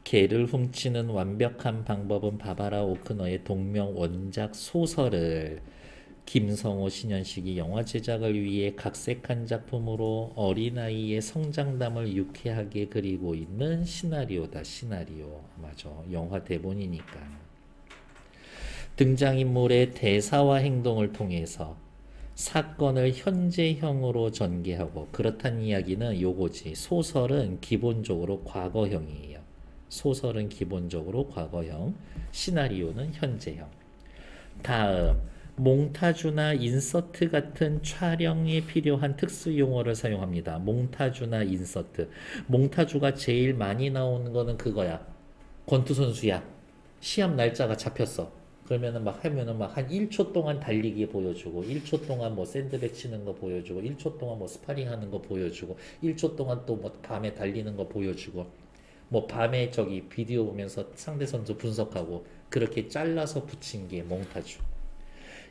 개를 훔치는 완벽한 방법은 바바라 오크너의 동명 원작 소설을 김성호 신현식이 영화 제작을 위해 각색한 작품으로 어린아이의 성장담을 유쾌하게 그리고 있는 시나리오다. 시나리오. 맞아. 영화 대본이니까. 등장인물의 대사와 행동을 통해서 사건을 현재형으로 전개하고, 그렇다는 이야기는 요거지. 소설은 기본적으로 과거형이에요. 소설은 기본적으로 과거형, 시나리오는 현재형. 다음, 몽타주나 인서트 같은 촬영에 필요한 특수 용어를 사용합니다. 몽타주나 인서트. 몽타주가 제일 많이 나오는 거는 그거야. 권투 선수야. 시합 날짜가 잡혔어. 그러면은 막 하면은 막 한 1초 동안 달리기 보여주고, 1초 동안 뭐 샌드백 치는 거 보여주고, 1초 동안 뭐 스파링 하는 거 보여주고, 1초 동안 또 뭐 밤에 달리는 거 보여주고, 뭐 밤에 저기 비디오 보면서 상대 선수 분석하고, 그렇게 잘라서 붙인 게 몽타주.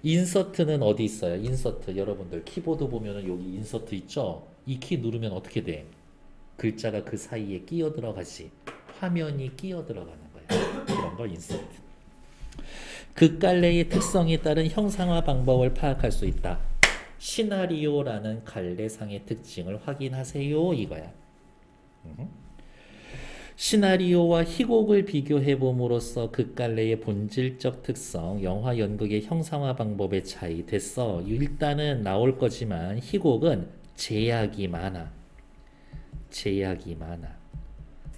인서트는 어디 있어요? 인서트. 여러분들 키보드 보면은 여기 인서트 있죠? 이 키 누르면 어떻게 돼? 글자가 그 사이에 끼어 들어가지. 화면이 끼어 들어가는 거예요. 그런 걸 인서트. 극갈래의 특성에 따른 형상화 방법을 파악할 수 있다. 시나리오라는 갈래상의 특징을 확인하세요. 이거야. 시나리오와 희곡을 비교해 봄으로써 극갈래의 본질적 특성, 영화 연극의 형상화 방법의 차이. 됐어. 일단은 나올 거지만 희곡은 제약이 많아. 제약이 많아.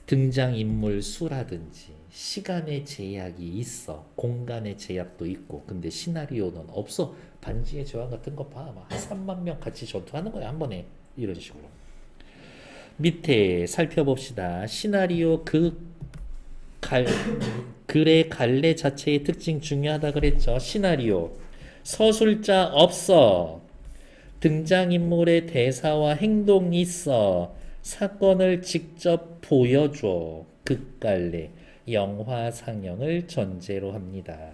등장인물 수라든지 시간의 제약이 있어. 공간의 제약도 있고. 근데 시나리오는 없어. 반지의 제왕 같은 거 봐. 한 3만 명 같이 전투하는 거야, 한 번에. 이런 식으로. 밑에 살펴봅시다. 시나리오 글의 갈래 자체의 특징 중요하다 그랬죠. 시나리오. 서술자 없어. 등장인물의 대사와 행동이 있어. 사건을 직접 보여줘. 극갈래. 영화 상영을 전제로 합니다.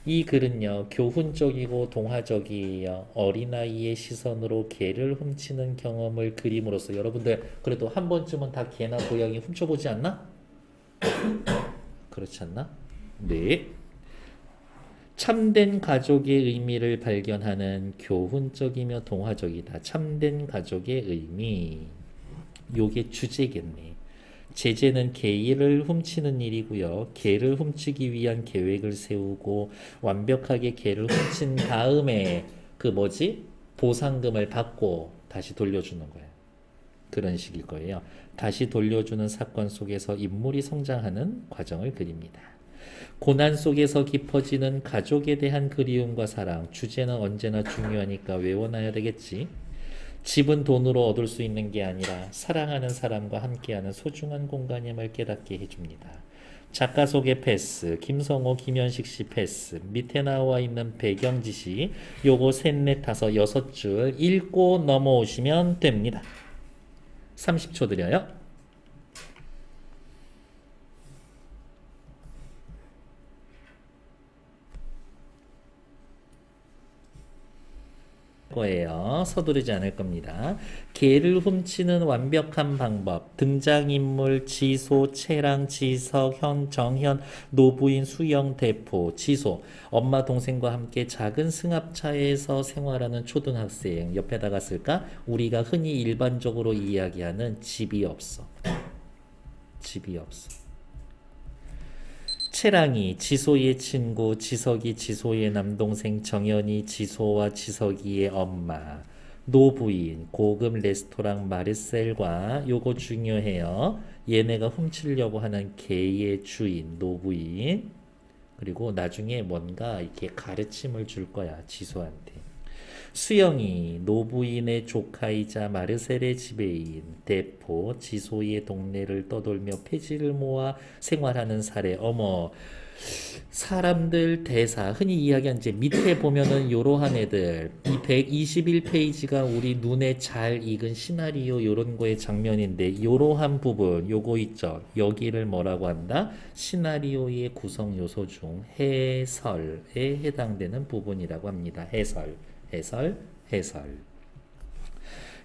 이 글은요, 교훈적이고 동화적이에요. 어린아이의 시선으로 개를 훔치는 경험을 그림으로써, 여러분들 그래도 한 번쯤은 다 개나 고양이 훔쳐보지 않나? 그렇지 않나? 네. 참된 가족의 의미를 발견하는 교훈적이며 동화적이다. 참된 가족의 의미. 요게 주제겠네. 제재는 개를 훔치는 일이고요. 개를 훔치기 위한 계획을 세우고 완벽하게 개를 훔친 다음에 그 뭐지? 보상금을 받고 다시 돌려주는 거예요. 그런 식일 거예요. 다시 돌려주는 사건 속에서 인물이 성장하는 과정을 그립니다. 고난 속에서 깊어지는 가족에 대한 그리움과 사랑. 주제는 언제나 중요하니까 외워놔야 되겠지. 집은 돈으로 얻을 수 있는 게 아니라 사랑하는 사람과 함께하는 소중한 공간임을 깨닫게 해줍니다. 작가 소개 패스, 김성호, 김현식 씨 패스, 밑에 나와 있는 배경 지시, 요거 셋, 넷, 다섯, 여섯 줄 읽고 넘어오시면 됩니다. 30초 드려요. 거예요. 서두르지 않을 겁니다. 개를 훔치는 완벽한 방법. 등장인물 지소, 채랑, 지석, 현, 정현, 노부인, 수영, 대포, 지소. 엄마 동생과 함께 작은 승합차에서 생활하는 초등학생. 옆에다가 쓸까? 우리가 흔히 일반적으로 이야기하는 집이 없어. 집이 없어. 채랑이 지소의 친구, 지석이 지소의 남동생, 정연이 지소와 지석이의 엄마, 노부인, 고급 레스토랑 마르셀과, 요거 중요해요. 얘네가 훔치려고 하는 개의 주인, 노부인. 그리고 나중에 뭔가 이렇게 가르침을 줄 거야, 지소한테. 수영이, 노부인의 조카이자 마르셀의 지배인, 대포, 지소의 동네를 떠돌며 폐지를 모아 생활하는 사례. 어머, 사람들 대사, 흔히 이야기한 이제 밑에 보면은 요러한 애들, 이 121페이지가 우리 눈에 잘 익은 시나리오 요런 거의 장면인데, 요러한 부분, 요거 있죠. 여기를 뭐라고 한다? 시나리오의 구성 요소 중 해설에 해당되는 부분이라고 합니다. 해설. 해설.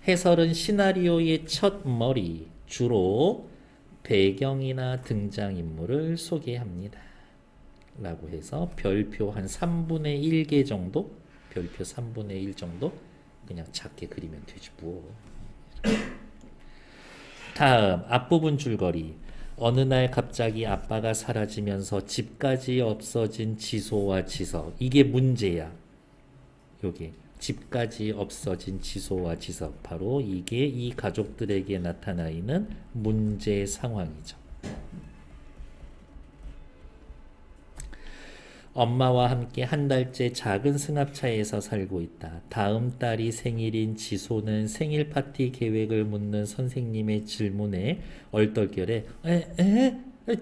해설은 시나리오의 첫 머리, 주로 배경이나 등장인물을 소개합니다. 라고 해서 별표 한 3분의 1개 정도? 별표 3분의 1 정도? 그냥 작게 그리면 되지 뭐. 다음 앞부분 줄거리. 어느 날 갑자기 아빠가 사라지면서 집까지 없어진 지소와 지석. 이게 문제야. 여기 집까지 없어진 지소와 지석. 바로 이게 이 가족들에게 나타나 있는 문제 상황이죠. 엄마와 함께 한 달째 작은 승합차에서 살고 있다. 다음 달이 생일인 지소는 생일 파티 계획을 묻는 선생님의 질문에 얼떨결에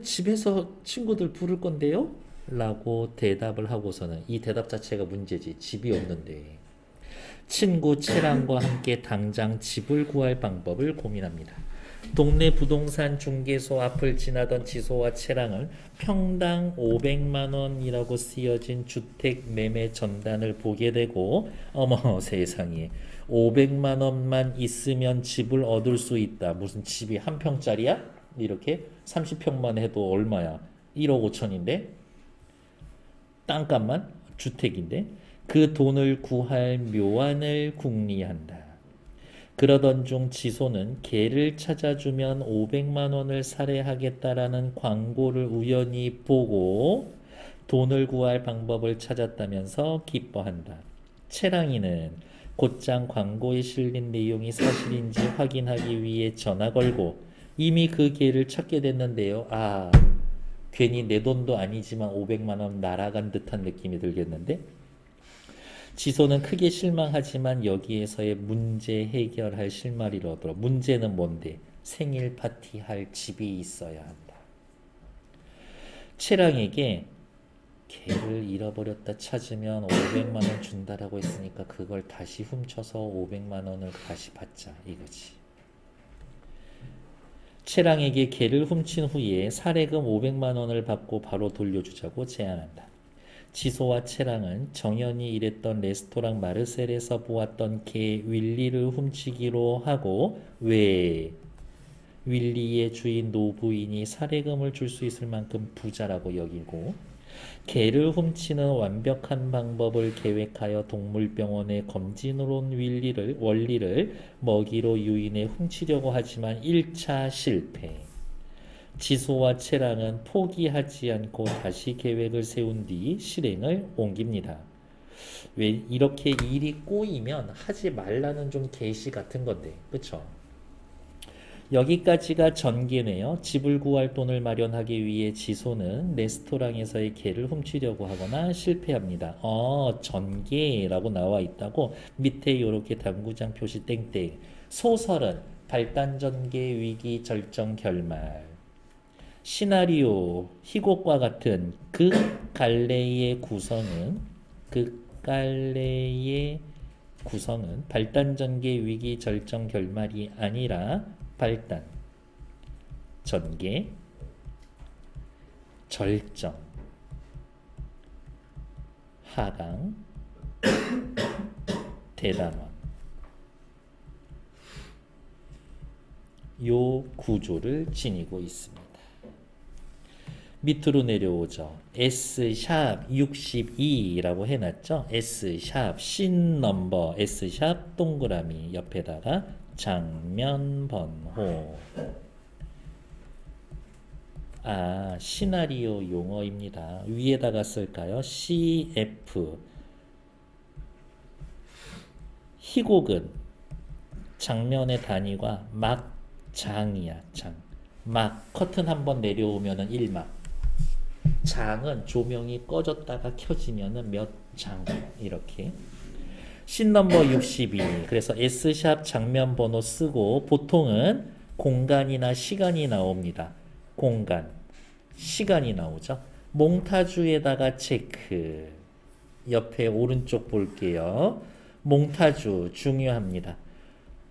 집에서 친구들 부를 건데요? 라고 대답을 하고서는 이 대답 자체가 문제지. 집이 없는데. 친구 채랑과 함께 당장 집을 구할 방법을 고민합니다. 동네 부동산 중개소 앞을 지나던 지소와 채랑은 평당 500만 원이라고 쓰여진 주택 매매 전단을 보게 되고 어머 세상에 500만 원만 있으면 집을 얻을 수 있다. 무슨 집이 한 평짜리야? 이렇게 30평만 해도 얼마야? 1억 5천인데? 땅값만? 주택인데? 그 돈을 구할 묘안을 궁리한다. 그러던 중 지소는 개를 찾아주면 500만 원을 살해하겠다라는 광고를 우연히 보고 돈을 구할 방법을 찾았다면서 기뻐한다. 채랑이는 곧장 광고에 실린 내용이 사실인지 확인하기 위해 전화 걸고 이미 그 개를 찾게 됐는데요. 아, 괜히 내 돈도 아니지만 500만 원 날아간 듯한 느낌이 들겠는데? 지소는 크게 실망하지만 여기에서의 문제 해결할 실마리를 얻어. 문제는 뭔데? 생일 파티 할 집이 있어야 한다. 채랑에게 개를 잃어버렸다 찾으면 500만 원 준다라고 했으니까 그걸 다시 훔쳐서 500만 원을 다시 받자 이거지. 채랑에게 개를 훔친 후에 살해금 500만 원을 받고 바로 돌려주자고 제안한다. 지소와 채랑은 정연이 일했던 레스토랑 마르셀에서 보았던 개 윌리를 훔치기로 하고 왜 윌리의 주인 노부인이 살해금을 줄 수 있을 만큼 부자라고 여기고 개를 훔치는 완벽한 방법을 계획하여 동물병원에 검진으로 온 원리를 먹이로 유인해 훔치려고 하지만 1차 실패. 지소와 채랑은 포기하지 않고 다시 계획을 세운 뒤 실행을 옮깁니다. 왜 이렇게 일이 꼬이면 하지 말라는 좀 계시 같은 건데, 그쵸? 여기까지가 전개네요. 집을 구할 돈을 마련하기 위해 지소는 레스토랑에서의 개를 훔치려고 하거나 실패합니다. 전개라고 나와 있다고 밑에 이렇게 당구장 표시 땡땡. 소설은 발단 전개 위기 절정 결말. 시나리오 희곡과 같은 극갈래의 구성은 발단 전개 위기 절정 결말이 아니라 발단 전개 절정 하강 대단원 요 구조를 지니고 있습니다. 밑으로 내려오죠. S샵 62라고 해놨죠. S샵 신 넘버 S샵 동그라미 옆에다가 장면 번호. 시나리오 용어입니다. 위에다가 쓸까요? CF. 희곡은 장면의 단위가 막장이야. 장. 막 커튼 한번 내려오면은 1막. 장은 조명이 꺼졌다가 켜지면은 몇 장 이렇게. 신 넘버 62. 그래서 S샵 장면 번호 쓰고 보통은 공간이나 시간이 나옵니다. 공간, 시간이 나오죠. 몽타주에다가 체크. 옆에 오른쪽 볼게요. 몽타주 중요합니다.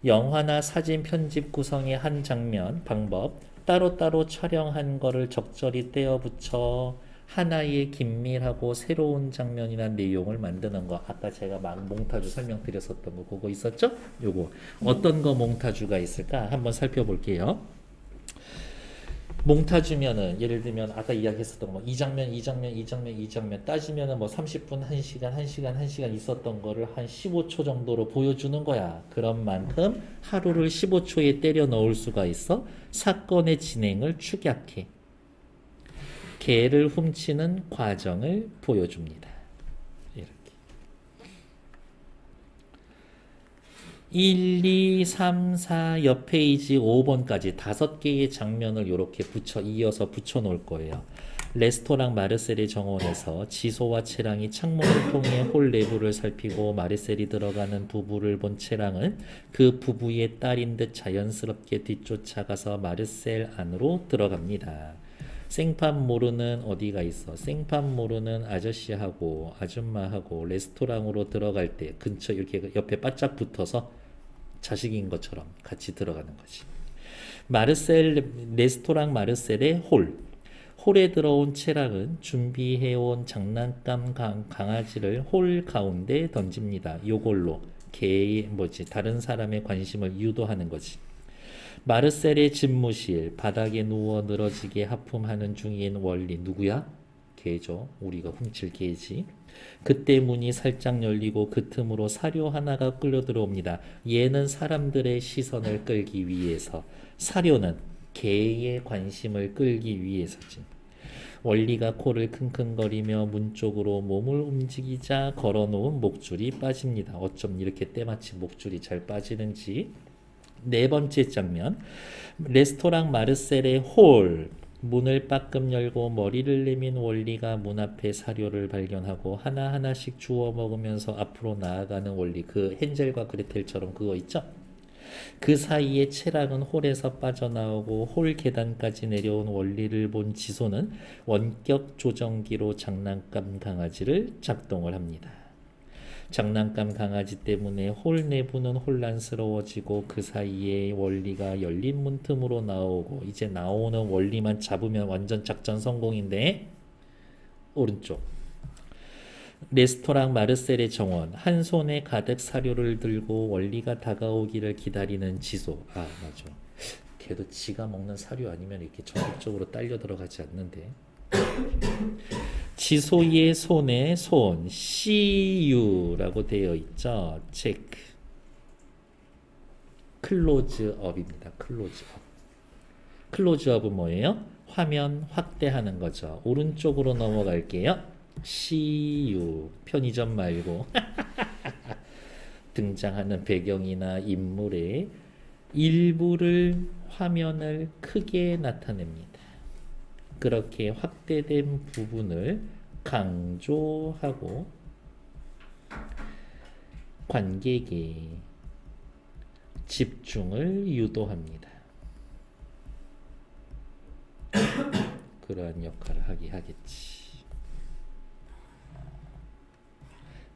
영화나 사진 편집 구성의 한 장면, 방법. 따로따로 촬영한 거를 적절히 떼어붙여 하나의 긴밀하고 새로운 장면이나 내용을 만드는 거. 아까 제가 막 몽타주 설명드렸었던 거 그거 있었죠? 요거 어떤 거 몽타주가 있을까? 한번 살펴볼게요. 몽타 주면은 예를 들면 아까 이야기했었던 거 이 장면, 이 장면, 이 장면, 이 장면 따지면은 뭐 30분, 1시간, 1시간, 1시간 있었던 거를 한 15초 정도로 보여주는 거야. 그런 만큼 하루를 15초에 때려 넣을 수가 있어. 사건의 진행을 축약해. 개를 훔치는 과정을 보여줍니다. 이렇게. 1, 2, 3, 4, 옆 페이지 5번까지 5개의 장면을 이렇게 이어서 붙여 놓을 거예요. 레스토랑 마르셀의 정원에서 지소와 채랑이 창문을 통해 홀 내부를 살피고 마르셀이 들어가는 부부를 본 채랑은 그 부부의 딸인 듯 자연스럽게 뒤쫓아가서 마르셀 안으로 들어갑니다. 생판 모르는 어디가 있어? 생판 모르는 아저씨하고 아줌마하고 레스토랑으로 들어갈 때 근처 이렇게 옆에 바짝 붙어서 자식인 것처럼 같이 들어가는 거지. 레스토랑 마르셀의 홀에 들어온 채랑은 준비해온 장난감 강아지를 홀 가운데 던집니다. 요걸로 다른 사람의 관심을 유도하는 거지. 마르셀의 집무실, 바닥에 누워 늘어지게 하품하는 중인 월리. 누구야? 개죠. 우리가 훔칠 개지. 그때 문이 살짝 열리고 그 틈으로 사료 하나가 끌려 들어옵니다. 얘는 사람들의 시선을 끌기 위해서, 사료는 개의 관심을 끌기 위해서지. 월리가 코를 킁킁거리며 문 쪽으로 몸을 움직이자 걸어놓은 목줄이 빠집니다. 어쩜 이렇게 때마침 목줄이 잘 빠지는지. 4번째 장면, 레스토랑 마르셀의 문을 빠끔 열고 머리를 내민 월리가 문 앞에 사료를 발견하고 하나하나씩 주워 먹으면서 앞으로 나아가는 월리. 그 헨젤과 그레텔처럼 그거 있죠? 그 사이에 채랑은 홀에서 빠져나오고 홀 계단까지 내려온 월리를 본 지소는 원격 조정기로 장난감 강아지를 작동을 합니다. 장난감 강아지 때문에 홀 내부는 혼란스러워지고 그 사이에 월리가 열린 문틈으로 나오고, 이제 나오는 월리만 잡으면 완전 작전 성공인데. 오른쪽 레스토랑 마르셀의 정원, 한 손에 가득 사료를 들고 월리가 다가오기를 기다리는 지소. 아 맞아, 걔도 지가 먹는 사료 아니면 이렇게 전격적으로 딸려 들어가지 않는데. 지소의 손에 See you라고 되어 있죠. 체크. 클로즈업입니다. 클로즈업은 뭐예요? 화면 확대하는 거죠. 오른쪽으로 넘어갈게요. See you. 편의점 말고 등장하는 배경이나 인물의 일부를, 화면을 크게 나타냅니다. 그렇게 확대된 부분을 강조하고 관객의 집중을 유도합니다. 그러한 역할을 하겠지.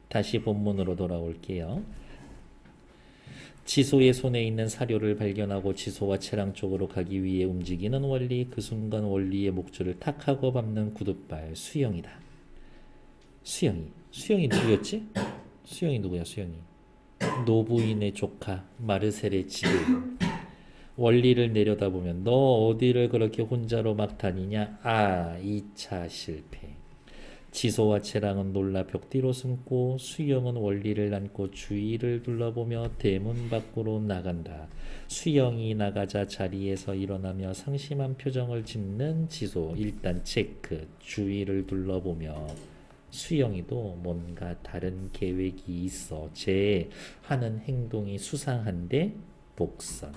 다시 본문으로 돌아올게요. 지소의 손에 있는 사료를 발견하고 지소와 채랑 쪽으로 가기 위해 움직이는 월리. 그 순간 월리의 목줄을 탁 하고 밟는 구둣발. 수영이다. 수영이 누구였지? 수영이 누구야? 수영이 노부인의 조카 마르셀의 지도. 월리를 내려다보면 너 어디를 그렇게 혼자로 막 다니냐? 2차 실패. 지소와 채랑은 놀라 벽 뒤로 숨고 수영은 월리를 안고 주위를 둘러보며 대문 밖으로 나간다. 수영이 나가자 자리에서 일어나며 상심한 표정을 짓는 지소. 일단 체크. 주위를 둘러보며 수영이도 뭔가 다른 계획이 있어. 제 하는 행동이 수상한데 복선.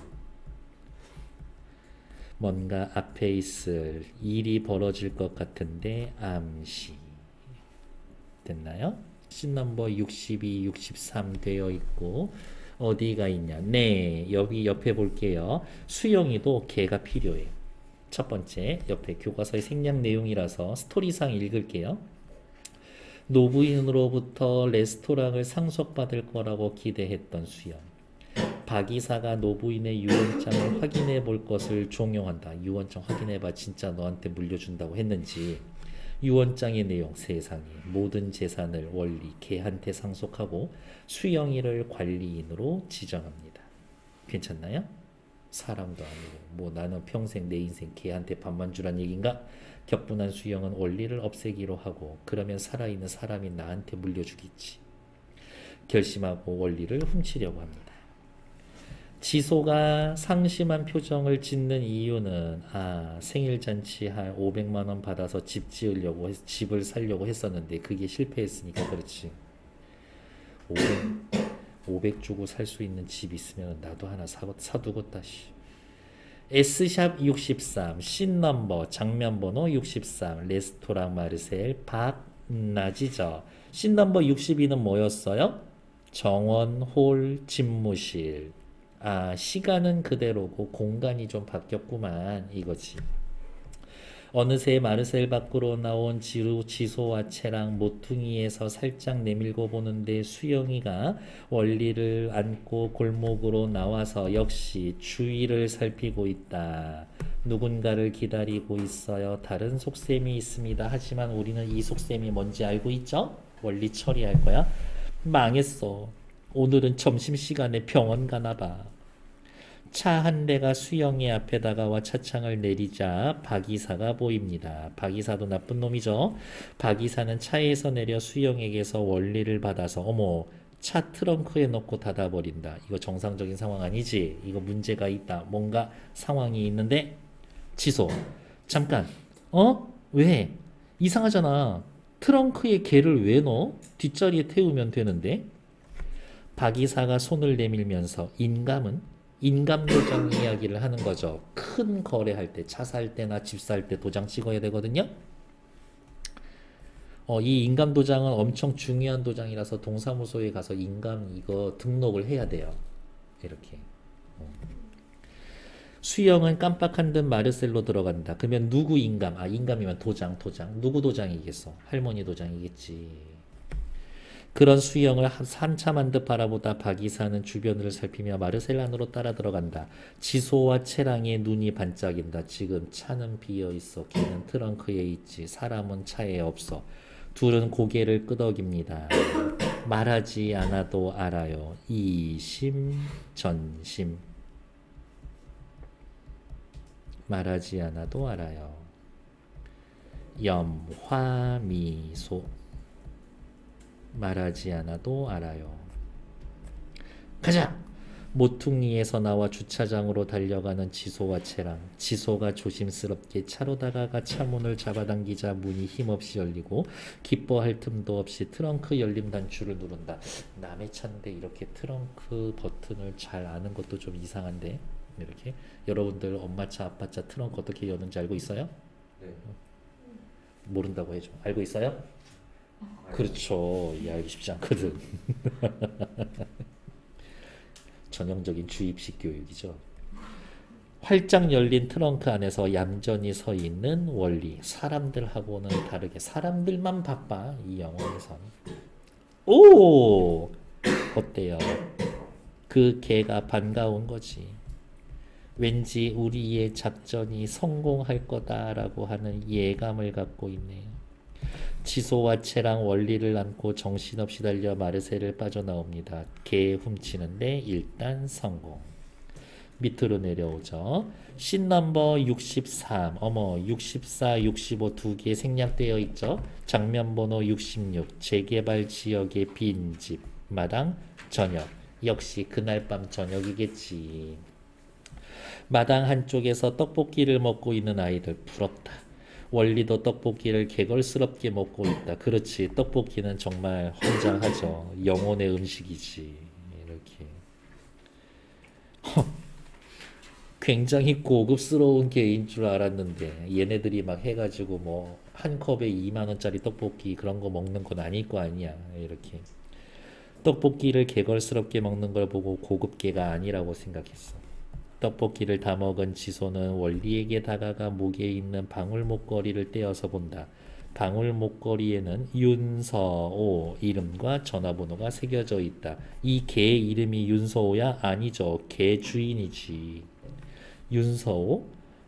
뭔가 앞에 있을 일이 벌어질 것 같은데 암시. 됐나요? 씬 넘버 62, 63 되어 있고 어디가 있냐? 네, 여기 옆에 볼게요. 수영이도 개가 필요해. 첫 번째, 옆에 교과서의 생략 내용이라서 스토리상 읽을게요. 노부인으로부터 레스토랑을 상속받을 거라고 기대했던 수영. 박 이사가 노부인의 유언장을 확인해 볼 것을 종용한다. 유언장 확인해봐. 진짜 너한테 물려준다고 했는지. 유언장의 내용. 세상에 모든 재산을 월리 개한테 상속하고 수영이를 관리인으로 지정합니다. 괜찮나요? 사람도 아니고 뭐 나는 평생 내 인생 개한테 밥만 주란 얘긴가? 격분한 수영은 원리를 없애기로 하고 그러면 살아있는 사람이 나한테 물려주겠지. 결심하고 원리를 훔치려고 합니다. 지소가 상심한 표정을 짓는 이유는 생일잔치 할 500만 원 받아서 집 지으려고 집을 살려고 했었는데 그게 실패했으니까 그렇지. 500 주고 살 수 있는 집 있으면 나도 하나 사두겠다. S샵 63 씬넘버 장면번호 63 레스토랑 마르셀 박나지저. 씬넘버 62는 뭐였어요? 정원 홀 집무실. 시간은 그대로고 공간이 좀 바뀌었구만 이거지. 어느새 마르셀 밖으로 나온 지소와 채랑 모퉁이에서 살짝 내밀고 보는데 수영이가 원리를 안고 골목으로 나와서 역시 주위를 살피고 있다. 누군가를 기다리고 있어요. 다른 속셈이 있습니다. 하지만 우리는 이 속셈이 뭔지 알고 있죠? 원리 처리할 거야. 망했어. 오늘은 점심시간에 병원 가나봐. 차 한 대가 수영이 앞에 다가와 차창을 내리자 박 이사가 보입니다. 박 이사도 나쁜 놈이죠. 박 이사는 차에서 내려 수영에게서 원리를 받아서 어머 차 트렁크에 넣고 닫아버린다. 이거 정상적인 상황 아니지? 이거 문제가 있다. 뭔가 상황이 있는데 지소 잠깐 왜? 이상하잖아. 트렁크에 걔를 왜 넣어? 뒷자리에 태우면 되는데. 박 이사가 손을 내밀면서 인감 도장 이야기를 하는 거죠. 큰 거래할 때, 차 살 때나 집 살 때 도장 찍어야 되거든요. 이 인감 도장은 엄청 중요한 도장이라서 동사무소에 가서 인감 이거 등록을 해야 돼요. 이렇게. 수영은 깜빡한 듯 마르셀로 들어간다. 그러면 누구 인감? 인감이면 도장. 누구 도장이겠어? 할머니 도장이겠지. 그런 수영을 한참한 듯 바라보다 박 이사는 주변을 살피며 마르셀 안으로 따라 들어간다. 지소와 채랑의 눈이 반짝인다. 지금 차는 비어있어. 걔는 트렁크에 있지. 사람은 차에 없어. 둘은 고개를 끄덕입니다. 말하지 않아도 알아요. 이심전심. 말하지 않아도 알아요. 염화미소. 말하지 않아도 알아요. 가자! 모퉁이에서 나와 주차장으로 달려가는 지소와 채랑. 지소가 조심스럽게 차로 다가가 차문을 잡아당기자 문이 힘없이 열리고 기뻐할 틈도 없이 트렁크 열림 단추를 누른다. 남의 차인데 이렇게 트렁크 버튼을 잘 아는 것도 좀 이상한데 이렇게. 여러분들 엄마 차 아빠 차 트렁크 어떻게 여는지 알고 있어요? 네. 모른다고 해줘. 알고 있어요? 그렇죠. 알기 쉽지 않거든. 전형적인 주입식 교육이죠. 활짝 열린 트렁크 안에서 얌전히 서 있는 원리. 사람들하고는 다르게 사람들만 바빠. 이 영화에서는. 오! 어때요? 그 개가 반가운 거지. 왠지 우리의 작전이 성공할 거다라고 하는 예감을 갖고 있네요. 지소와 채랑 원리를 안고 정신없이 달려 마르셀을 빠져나옵니다. 개 훔치는데 일단 성공. 밑으로 내려오죠. 씬넘버 63. 어머 64, 65 두 개 생략되어 있죠. 장면번호 66. 재개발 지역의 빈집. 마당 저녁. 역시 그날 밤 저녁이겠지. 마당 한쪽에서 떡볶이를 먹고 있는 아이들 부럽다. 원리도 떡볶이를 개걸스럽게 먹고 있다. 그렇지. 떡볶이는 정말 환장하죠. 영혼의 음식이지. 이렇게. 굉장히 고급스러운 게인 줄 알았는데 얘네들이 막 해가지고 뭐 한 컵에 2만 원짜리 떡볶이 그런 거 먹는 건 아닐 거 아니야. 이렇게. 떡볶이를 개걸스럽게 먹는 걸 보고 고급계가 아니라고 생각했어. 떡볶이를 다 먹은 지소는 원리에게 다가가 목에 있는 방울 목걸이를 떼어서 본다. 방울 목걸이에는 윤서오 이름과 전화번호가 새겨져 있다. 이 개 이름이 윤서오야? 아니죠. 개 주인이지. 윤서오?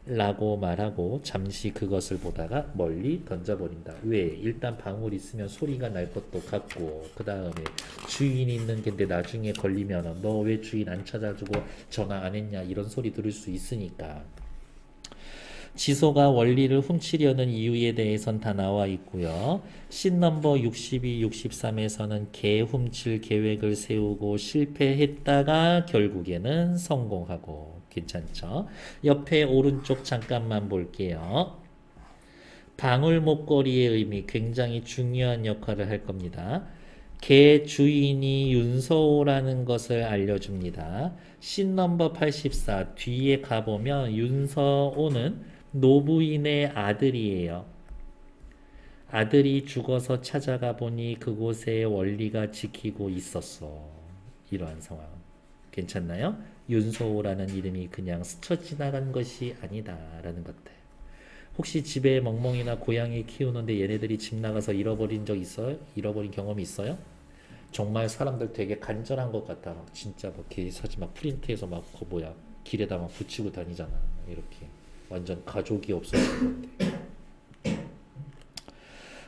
라고 말하고 잠시 그것을 보다가 멀리 던져버린다. 왜? 일단 방울 있으면 소리가 날 것도 같고 그 다음에 주인이 있는 겐데 나중에 걸리면 너 왜 주인 안 찾아주고 전화 안 했냐 이런 소리 들을 수 있으니까. 지소가 원리를 훔치려는 이유에 대해선 다 나와 있고요. 씬 넘버 62, 63에서는 개 훔칠 계획을 세우고 실패했다가 결국에는 성공하고. 괜찮죠? 옆에 오른쪽 잠깐만 볼게요. 방울 목걸이의 의미 굉장히 중요한 역할을 할 겁니다. 개 주인이 윤서호라는 것을 알려줍니다. 씬 넘버 84 뒤에 가보면 윤서호는 노부인의 아들이에요. 아들이 죽어서 찾아가 보니 그곳에 원리가 지키고 있었어. 이러한 상황. 괜찮나요? 윤서호라는 이름이 그냥 스쳐 지나간 것이 아니다라는 것들. 혹시 집에 멍멍이나 고양이 키우는데 얘네들이 집 나가서 잃어버린 적 있어요? 잃어버린 경험이 있어요? 정말 사람들 되게 간절한 것 같다. 막 진짜 막 사진 막 프린트해서 막 뭐야 길에다 막 붙이고 다니잖아. 이렇게 완전 가족이 없어진 것 같아.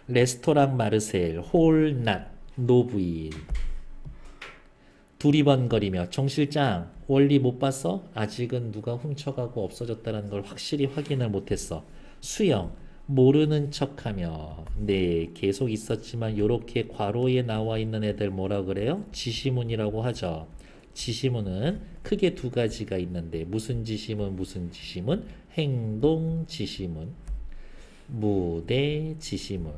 레스토랑 마르셀 홀낫 노부인 두리번거리며 정 실장 원리 못 봤어? 아직은 누가 훔쳐가고 없어졌다는 걸 확실히 확인을 못했어. 수영 모르는 척하며 네 계속 있었지만 요렇게 괄호에 나와 있는 애들 뭐라 그래요? 지시문이라고 하죠. 지시문은 크게 두 가지가 있는데 무슨 지시문 무슨 지시문? 행동 지시문 무대 지시문.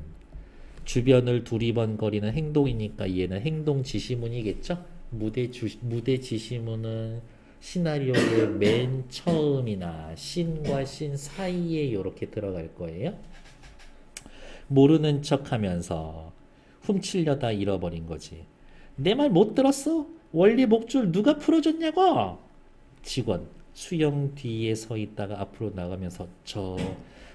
주변을 두리번거리는 행동이니까 얘는 행동 지시문이겠죠? 무대 지시문은 시나리오의 맨 처음이나 씬과 씬 사이에 이렇게 들어갈 거예요. 모르는 척 하면서 훔치려다 잃어버린 거지. 내 말 못 들었어? 원리 목줄 누가 풀어줬냐고? 직원 수영 뒤에 서 있다가 앞으로 나가면서 저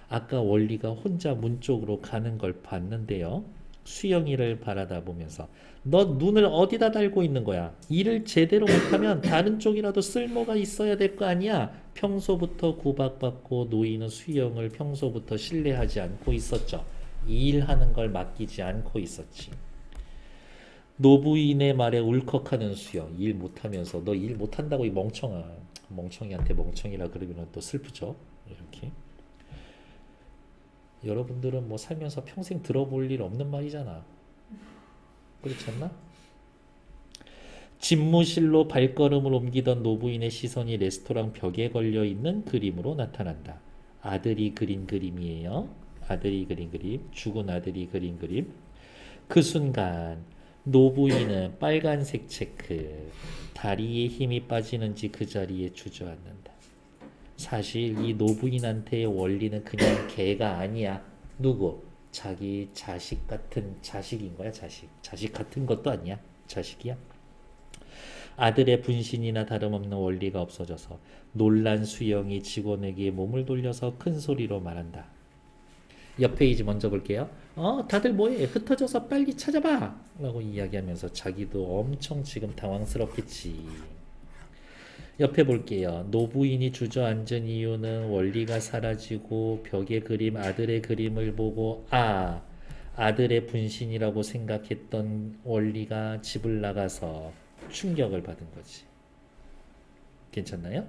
아까 원리가 혼자 문 쪽으로 가는 걸 봤는데요. 수영이를 바라다 보면서 너 눈을 어디다 달고 있는 거야? 일을 제대로 못하면 다른 쪽이라도 쓸모가 있어야 될 거 아니야? 평소부터 구박받고 노인은 수영을 평소부터 신뢰하지 않고 있었죠. 일하는 걸 맡기지 않고 있었지. 노부인의 말에 울컥하는 수영. 일 못하면서 너 일 못한다고 이 멍청아. 멍청이한테 멍청이라 그러면 또 슬프죠. 이렇게. 여러분들은 뭐 살면서 평생 들어볼 일 없는 말이잖아. 그렇지 않나? 집무실로 발걸음을 옮기던 노부인의 시선이 레스토랑 벽에 걸려있는 그림으로 나타난다. 아들이 그린 그림이에요. 아들이 그린 그림. 죽은 아들이 그린 그림. 그 순간 노부인은 빨간색 체크, 다리에 힘이 빠지는지 그 자리에 주저앉는다. 사실 이 노부인한테의 원리는 그냥 개가 아니야. 누구? 자기 자식 같은 자식인 거야. 자식 같은 것도 아니야. 자식이야. 아들의 분신이나 다름없는 원리가 없어져서 놀란 수영이 직원에게 몸을 돌려서 큰 소리로 말한다. 옆 페이지 먼저 볼게요. 다들 뭐해? 흩어져서 빨리 찾아봐! 라고 이야기하면서 자기도 엄청 지금 당황스럽겠지. 옆에 볼게요. 노부인이 주저앉은 이유는 원리가 사라지고 벽에 그림 아들의 그림을 보고 아들의 분신이라고 생각했던 원리가 집을 나가서 충격을 받은 거지. 괜찮나요?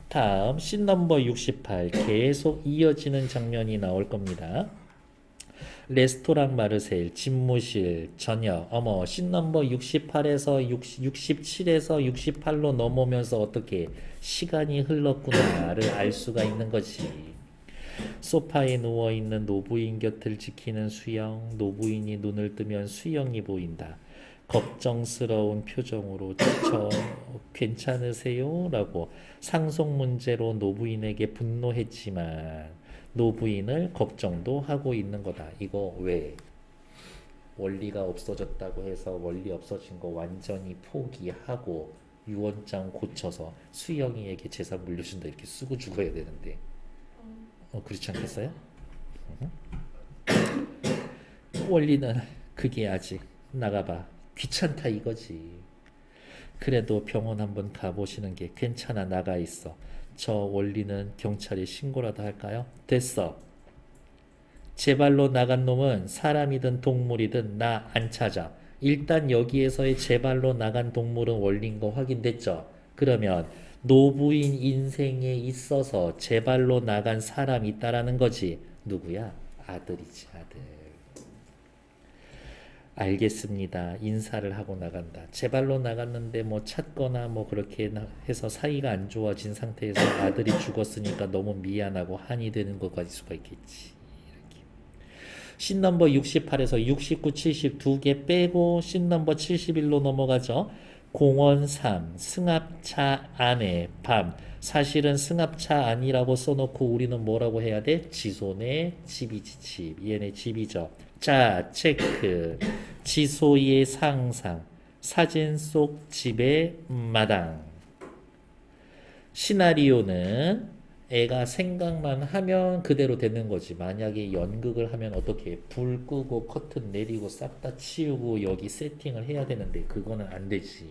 다음 씬 넘버 68 계속 이어지는 장면이 나올 겁니다. 레스토랑 마르셀, 집무실, 저녁. 어머, 씬 넘버 68에서 67에서 68로 넘어오면서 어떻게 시간이 흘렀구나를 알 수가 있는 거지. 소파에 누워있는 노부인 곁을 지키는 수영. 노부인이 눈을 뜨면 수영이 보인다. 걱정스러운 표정으로 저 괜찮으세요? 라고 상속 문제로 노부인에게 분노했지만 노부인을 걱정도 하고 있는 거다. 이거 왜? 원리가 없어졌다고 해서 원리 없어진 거 완전히 포기하고 유언장 고쳐서 수영이에게 재산 물려준다 이렇게 쓰고 죽어야 되는데 그렇지 않겠어요? 원리는 그게 아직 나가봐 귀찮다 이거지. 그래도 병원 한번 가보시는 게 괜찮아. 나가 있어. 저 원리는 경찰에 신고라도 할까요? 됐어. 제 발로 나간 놈은 사람이든 동물이든 나 안 찾아. 일단 여기에서의 제 발로 나간 동물은 원리인 거 확인됐죠? 그러면 노부인 인생에 있어서 제 발로 나간 사람이 있다라는 거지. 누구야? 아들이지, 아들. 알겠습니다. 인사를 하고 나간다. 제 발로 나갔는데 뭐 찾거나 뭐 그렇게 해서 사이가 안 좋아진 상태에서 아들이 죽었으니까 너무 미안하고 한이 되는 것 가질 수가 있겠지. 이렇게. 씬 넘버 68에서 69, 70 두 개 빼고 씬 넘버 71로 넘어가죠. 공원 3, 승합차 안에 밤. 사실은 승합차 아니라고 써놓고 우리는 뭐라고 해야 돼? 지소네 집이지 집. 얘네 집이죠. 자, 체크. 지소의 상상. 사진 속 집의 마당. 시나리오는 애가 생각만 하면 그대로 되는 거지. 만약에 연극을 하면 어떻게 불 끄고 커튼 내리고 싹 다 치우고 여기 세팅을 해야 되는데 그거는 안 되지.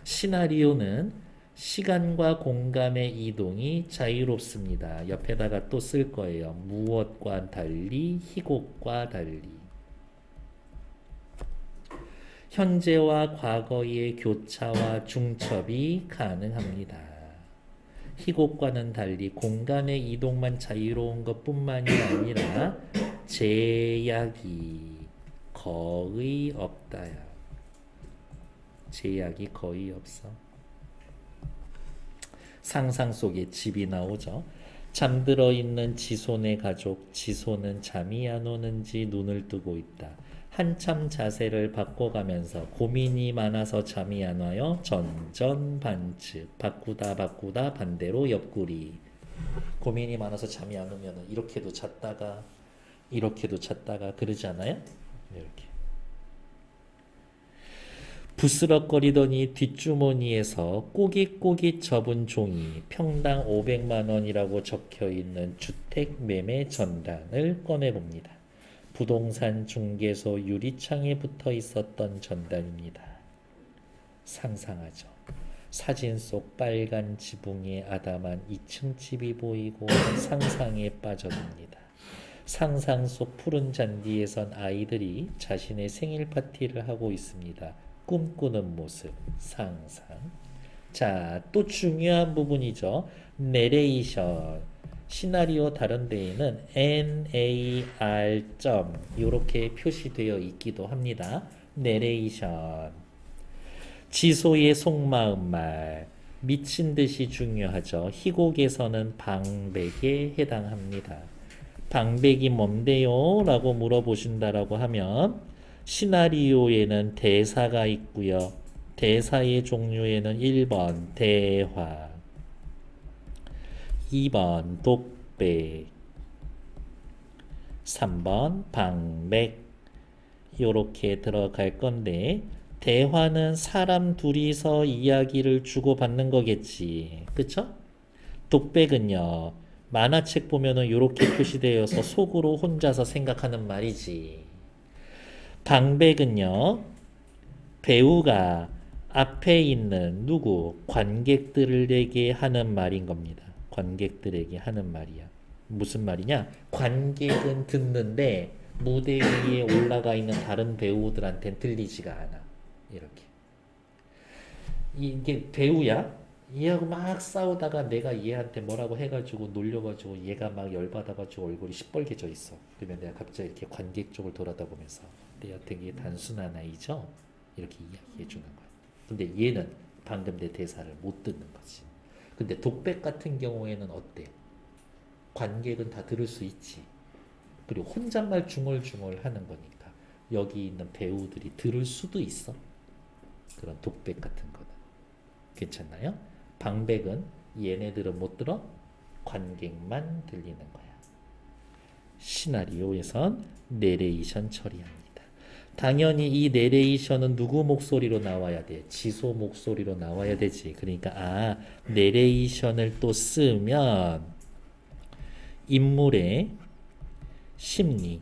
시나리오는 시간과 공간의 이동이 자유롭습니다. 옆에다가 또 쓸 거예요. 무엇과 달리, 희곡과 달리. 현재와 과거의 교차와 중첩이 가능합니다. 희곡과는 달리 공간의 이동만 자유로운 것뿐만이 아니라 제약이 거의 없다야. 제약이 거의 없어. 상상 속에 집이 나오죠. 잠들어 있는 지손의 가족, 지손은 잠이 안 오는지 눈을 뜨고 있다. 한참 자세를 바꿔가면서 고민이 많아서 잠이 안 와요. 전전반측. 바꾸다 반대로 옆구리. 고민이 많아서 잠이 안 오면 이렇게도 잤다가 이렇게도 잤다가 그러지 않아요? 이렇게. 부스럭거리더니 뒷주머니에서 꼬깃꼬깃 접은 종이 평당 500만 원이라고 적혀있는 주택 매매 전단을 꺼내봅니다. 부동산 중개소 유리창에 붙어 있었던 전단입니다. 상상하죠. 사진 속 빨간 지붕에 아담한 2층 집이 보이고 상상에 빠져듭니다. 상상 속 푸른 잔디에선 아이들이 자신의 생일 파티를 하고 있습니다. 꿈꾸는 모습, 상상. 자, 또 중요한 부분이죠. 내레이션. 시나리오 다른 데에는 NAR 이렇게 표시되어 있기도 합니다. 내레이션. 지소의 속마음 말. 미친 듯이 중요하죠. 희곡에서는 방백에 해당합니다. 방백이 뭔데요? 라고 물어보신다라고 하면 시나리오에는 대사가 있고요. 대사의 종류에는 1번 대화, 2번 독백, 3번 방백 요렇게 들어갈 건데 대화는 사람 둘이서 이야기를 주고받는 거겠지. 그쵸? 독백은요. 만화책 보면은 요렇게 표시되어서 속으로 혼자서 생각하는 말이지. 방백은요. 배우가 앞에 있는 누구 관객들에게 하는 말인 겁니다. 관객들에게 하는 말이야. 무슨 말이냐? 관객은 듣는데 무대 위에 올라가 있는 다른 배우들한테는 들리지가 않아. 이렇게. 이게 배우야? 얘하고 막 싸우다가 내가 얘한테 뭐라고 해가지고 놀려가지고 얘가 막 열받아가지고 얼굴이 시뻘개져 있어. 그러면 내가 갑자기 이렇게 관객 쪽을 돌아다보면서 내가 되게 단순한 아이죠? 이렇게 이야기해 주는 거야. 근데 얘는 방금 내 대사를 못 듣는 거지. 근데 독백 같은 경우에는 어때? 관객은 다 들을 수 있지. 그리고 혼잣말 중얼중얼 하는 거니까 여기 있는 배우들이 들을 수도 있어. 그런 독백 같은 거는. 괜찮나요? 방백은 얘네들은 못 들어? 관객만 들리는 거야. 시나리오에선 내레이션 처리합니다. 당연히 이 내레이션은 누구 목소리로 나와야 돼? 지소 목소리로 나와야 되지. 그러니까 내레이션을 또 쓰면 인물의 심리,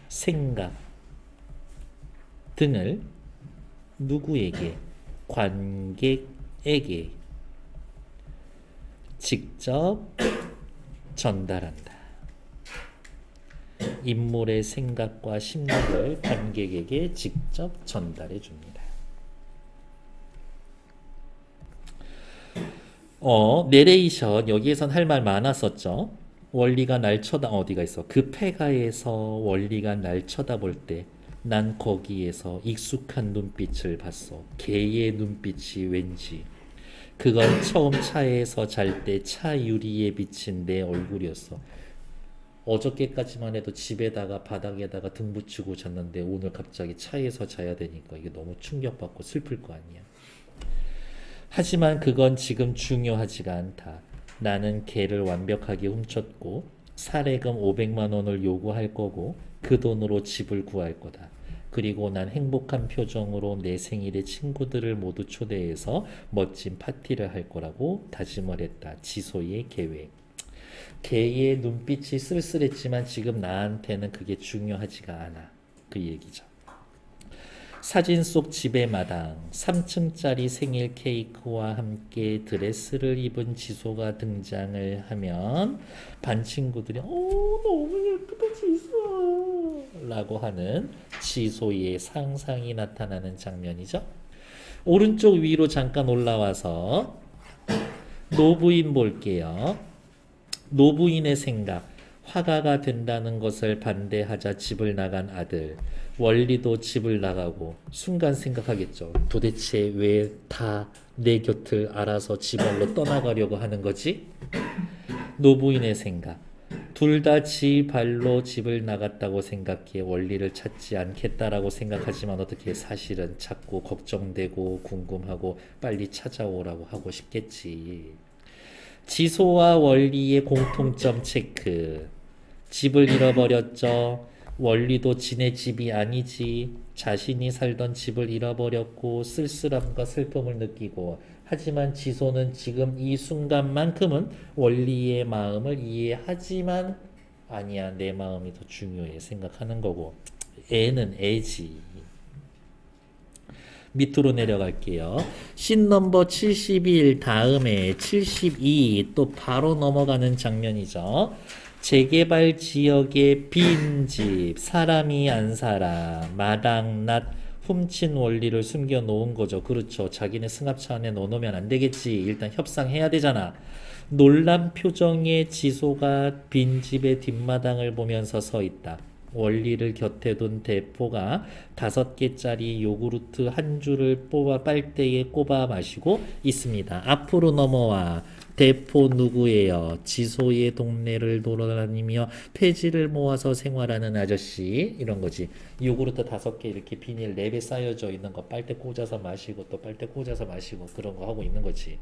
생각 등을 누구에게? 관객에게 직접 전달한다. 인물의 생각과 심리를 관객에게 직접 전달해 줍니다. 내레이션 여기에선 할 말 많았었죠. 원리가 날 어디가 있어? 그 폐가에서 원리가 날 쳐다볼 때 난 거기에서 익숙한 눈빛을 봤어. 개의 눈빛이 왠지. 그건 처음 차에서 잘 때 차 유리에 비친 내 얼굴이었어. 어저께까지만 해도 집에다가 바닥에다가 등 붙이고 잤는데 오늘 갑자기 차에서 자야 되니까 이게 너무 충격받고 슬플 거 아니야. 하지만 그건 지금 중요하지가 않다. 나는 개를 완벽하게 훔쳤고 사례금 500만 원을 요구할 거고 그 돈으로 집을 구할 거다. 그리고 난 행복한 표정으로 내 생일에 친구들을 모두 초대해서 멋진 파티를 할 거라고 다짐을 했다. 지소의 계획. 개의 눈빛이 쓸쓸했지만 지금 나한테는 그게 중요하지가 않아. 그 얘기죠. 사진 속 집의 마당, 3층짜리 생일 케이크와 함께 드레스를 입은 지소가 등장을 하면 반 친구들이 너무 예쁘다 지소 라고 하는 지소의 상상이 나타나는 장면이죠. 오른쪽 위로 잠깐 올라와서 노부인 볼게요. 노부인의 생각. 화가가 된다는 것을 반대하자 집을 나간 아들. 원리도 집을 나가고 순간 생각하겠죠. 도대체 왜 다 내 곁을 알아서 집을로 떠나가려고 하는 거지? 노부인의 생각. 둘 다 지 발로 집을 나갔다고 생각해 원리를 찾지 않겠다라고 생각하지만 어떻게 사실은 찾고 걱정되고 궁금하고 빨리 찾아오라고 하고 싶겠지. 지소와 원리의 공통점 체크. 집을 잃어버렸죠. 원리도 지네 집이 아니지. 자신이 살던 집을 잃어버렸고 쓸쓸함과 슬픔을 느끼고 하지만 지소는 지금 이 순간만큼은 원리의 마음을 이해하지만 아니야 내 마음이 더 중요해 생각하는 거고 애는 애지. 밑으로 내려갈게요. 씬 넘버 71 다음에 72 또 바로 넘어가는 장면이죠. 재개발 지역의 빈집, 사람이 안 살아, 마당낫, 훔친 원리를 숨겨놓은 거죠. 그렇죠. 자기네 승합차 안에 넣어놓으면 안 되겠지. 일단 협상해야 되잖아. 놀란 표정의 지소가 빈집의 뒷마당을 보면서 서 있다. 원리를 곁에 둔 대포가 5개짜리 요구르트 한 줄을 뽑아 빨대에 꼽아 마시고 있습니다. 앞으로 넘어와. 대포 누구예요? 지소의 동네를 돌아다니며 폐지를 모아서 생활하는 아저씨. 이런 거지. 요구르트 5개 이렇게 비닐 랩에 쌓여져 있는 거 빨대 꽂아서 마시고 또 빨대 꽂아서 마시고 그런 거 하고 있는 거지.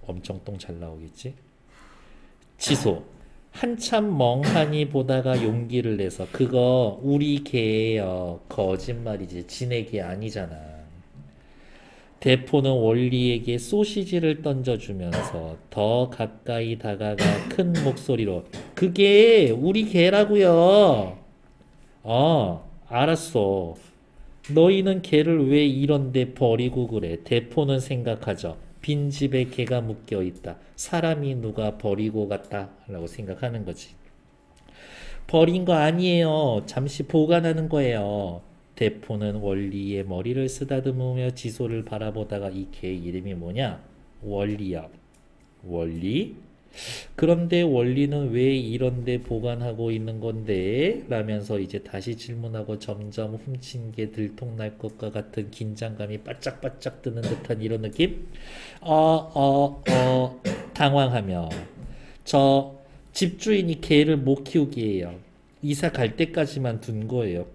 엄청 똥 잘 나오겠지? 지소. 한참 멍하니 보다가 용기를 내서 그거 우리 개예요. 거짓말이지. 지네 개 아니잖아. 대포는 원리에게 소시지를 던져주면서 더 가까이 다가가 큰 목소리로 그게 우리 개라고요. 알았어. 너희는 개를 왜 이런데 버리고 그래? 대포는 생각하죠. 빈집에 개가 묶여있다. 사람이 누가 버리고 갔다 라고 생각하는 거지. 버린 거 아니에요. 잠시 보관하는 거예요. 대포는 원리의 머리를 쓰다듬으며 지소를 바라보다가 이 개 이름이 뭐냐? 원리야. 원리? 그런데 원리는 왜 이런데 보관하고 있는 건데? 라면서 이제 다시 질문하고 점점 훔친 게 들통날 것과 같은 긴장감이 바짝바짝 드는 듯한 이런 느낌? 당황하며 저 집주인이 개를 못 키우게 해요. 이사 갈 때까지만 둔 거예요.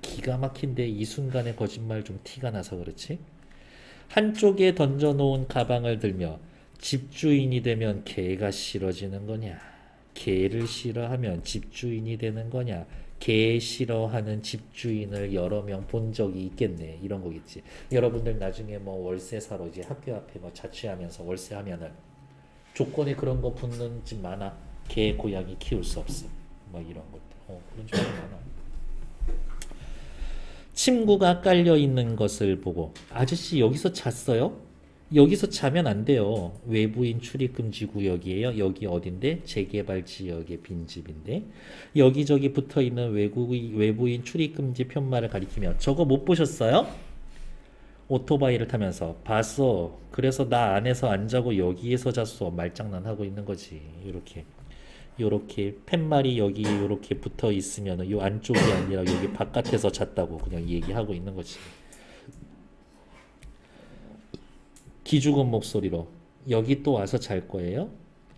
기가 막힌데 이 순간에 거짓말 좀 티가 나서 그렇지? 한쪽에 던져놓은 가방을 들며 집주인이 되면 개가 싫어지는 거냐? 개를 싫어하면 집주인이 되는 거냐? 개 싫어하는 집주인을 여러 명 본 적이 있겠네. 이런 거겠지. 여러분들 나중에 뭐 월세 사러 이제 학교 앞에 뭐 자취하면서 월세 하면은 조건에 그런 거 붙는 집 많아. 개, 고양이 키울 수 없어. 뭐 이런 것들. 그런 집이 많아. 침구가 깔려 있는 것을 보고 아저씨 여기서 잤어요? 여기서 자면 안 돼요. 외부인 출입금지 구역이에요. 여기 어딘데? 재개발 지역의 빈집인데 여기저기 붙어있는 외부인 출입금지 편말을 가리키며 저거 못 보셨어요? 오토바이를 타면서 봤어. 그래서 나 안에서 안 자고 여기에서 잤어. 말장난하고 있는 거지. 이렇게 요렇게 팻말이 여기 요렇게 붙어 있으면 요 안쪽이 아니라 여기 바깥에서 잤다고 그냥 얘기하고 있는 거지. 기죽은 목소리로 여기 또 와서 잘 거예요?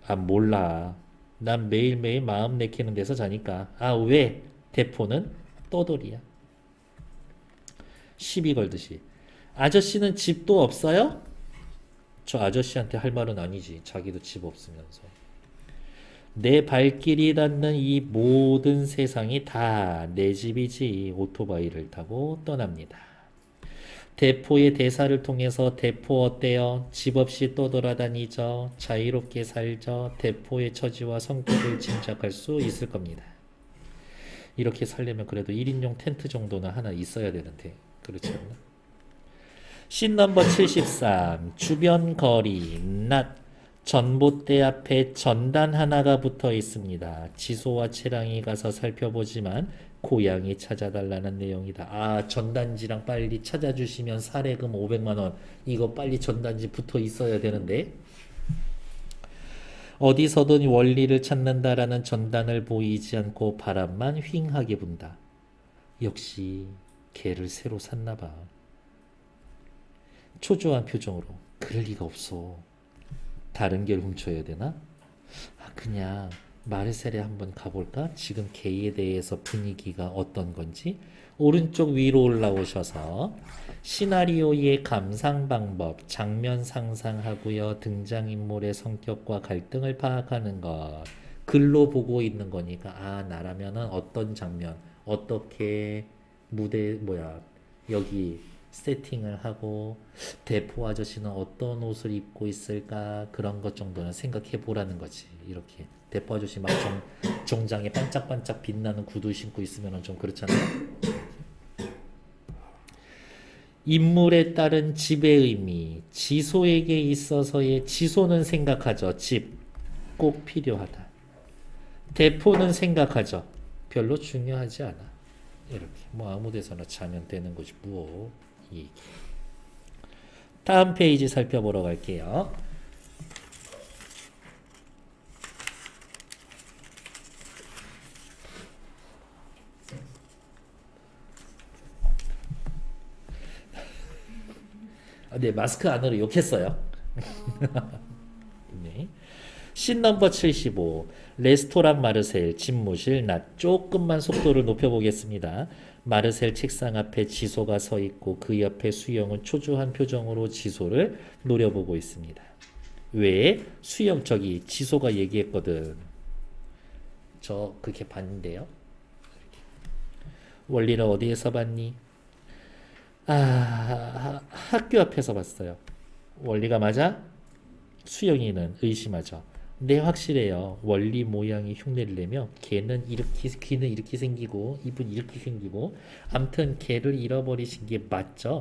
아 몰라. 난 매일매일 마음 내키는 데서 자니까. 아 왜? 대포는 떠돌이야. 시비 걸듯이. 아저씨는 집도 없어요? 저 아저씨한테 할 말은 아니지. 자기도 집 없으면서. 내 발길이 닿는 이 모든 세상이 다 내 집이지. 오토바이를 타고 떠납니다. 대포의 대사를 통해서 대포 어때요? 집 없이 떠돌아다니죠. 자유롭게 살죠. 대포의 처지와 성격을 짐작할 수 있을 겁니다. 이렇게 살려면 그래도 1인용 텐트 정도는 하나 있어야 되는데 그렇지 않나? 씬 넘버 73 주변 거리 낮 전봇대 앞에 전단 하나가 붙어 있습니다. 지소와 채랑이 가서 살펴보지만 고양이 찾아달라는 내용이다. 아 전단지랑 빨리 찾아주시면 사례금 500만원 이거 빨리 전단지 붙어 있어야 되는데 어디서든 원리를 찾는다라는 전단을 보이지 않고 바람만 휑하게 분다. 역시 개를 새로 샀나봐. 초조한 표정으로 그럴 리가 없어. 다른 개를 훔쳐야 되나? 아 그냥 마르셀에 한번 가볼까? 지금 개에 대해서 분위기가 어떤 건지 오른쪽 위로 올라오셔서 시나리오의 감상 방법, 장면 상상하고요. 등장인물의 성격과 갈등을 파악하는 것. 글로 보고 있는 거니까 아 나라면은 어떤 장면, 어떻게 무대 여기 세팅을 하고 대포 아저씨는 어떤 옷을 입고 있을까 그런 것 정도는 생각해 보라는 거지. 이렇게 대포 아저씨 막 정장에 반짝반짝 빛나는 구두 신고 있으면 좀 그렇잖아요. 인물에 따른 집의 의미, 지소에게 있어서의 지소는 생각하죠. 집 꼭 필요하다. 대포는 생각하죠. 별로 중요하지 않아. 이렇게 뭐 아무 데서나 자면 되는 거지 뭐. 이 얘기. 다음 페이지 살펴보러 갈게요. 네, 마스크 안으로 욕했어요. 네. 씬 넘버 75 레스토랑 마르셀 집무실 낮 조금만 속도를 높여보겠습니다. 마르셀 책상 앞에 지소가 서 있고 그 옆에 수영은 초조한 표정으로 지소를 노려보고 있습니다. 왜? 수영 저기 지소가 얘기했거든. 저 그렇게 봤는데요. 원리는 어디에서 봤니? 아 학교 앞에서 봤어요. 원리가 맞아? 수영이는 의심하죠. 네 확실해요. 원리 모양이 흉내를 내며 걔는 이렇게 귀는 이렇게 생기고 입은 이렇게 생기고 암튼 걔를 잃어버리신 게 맞죠?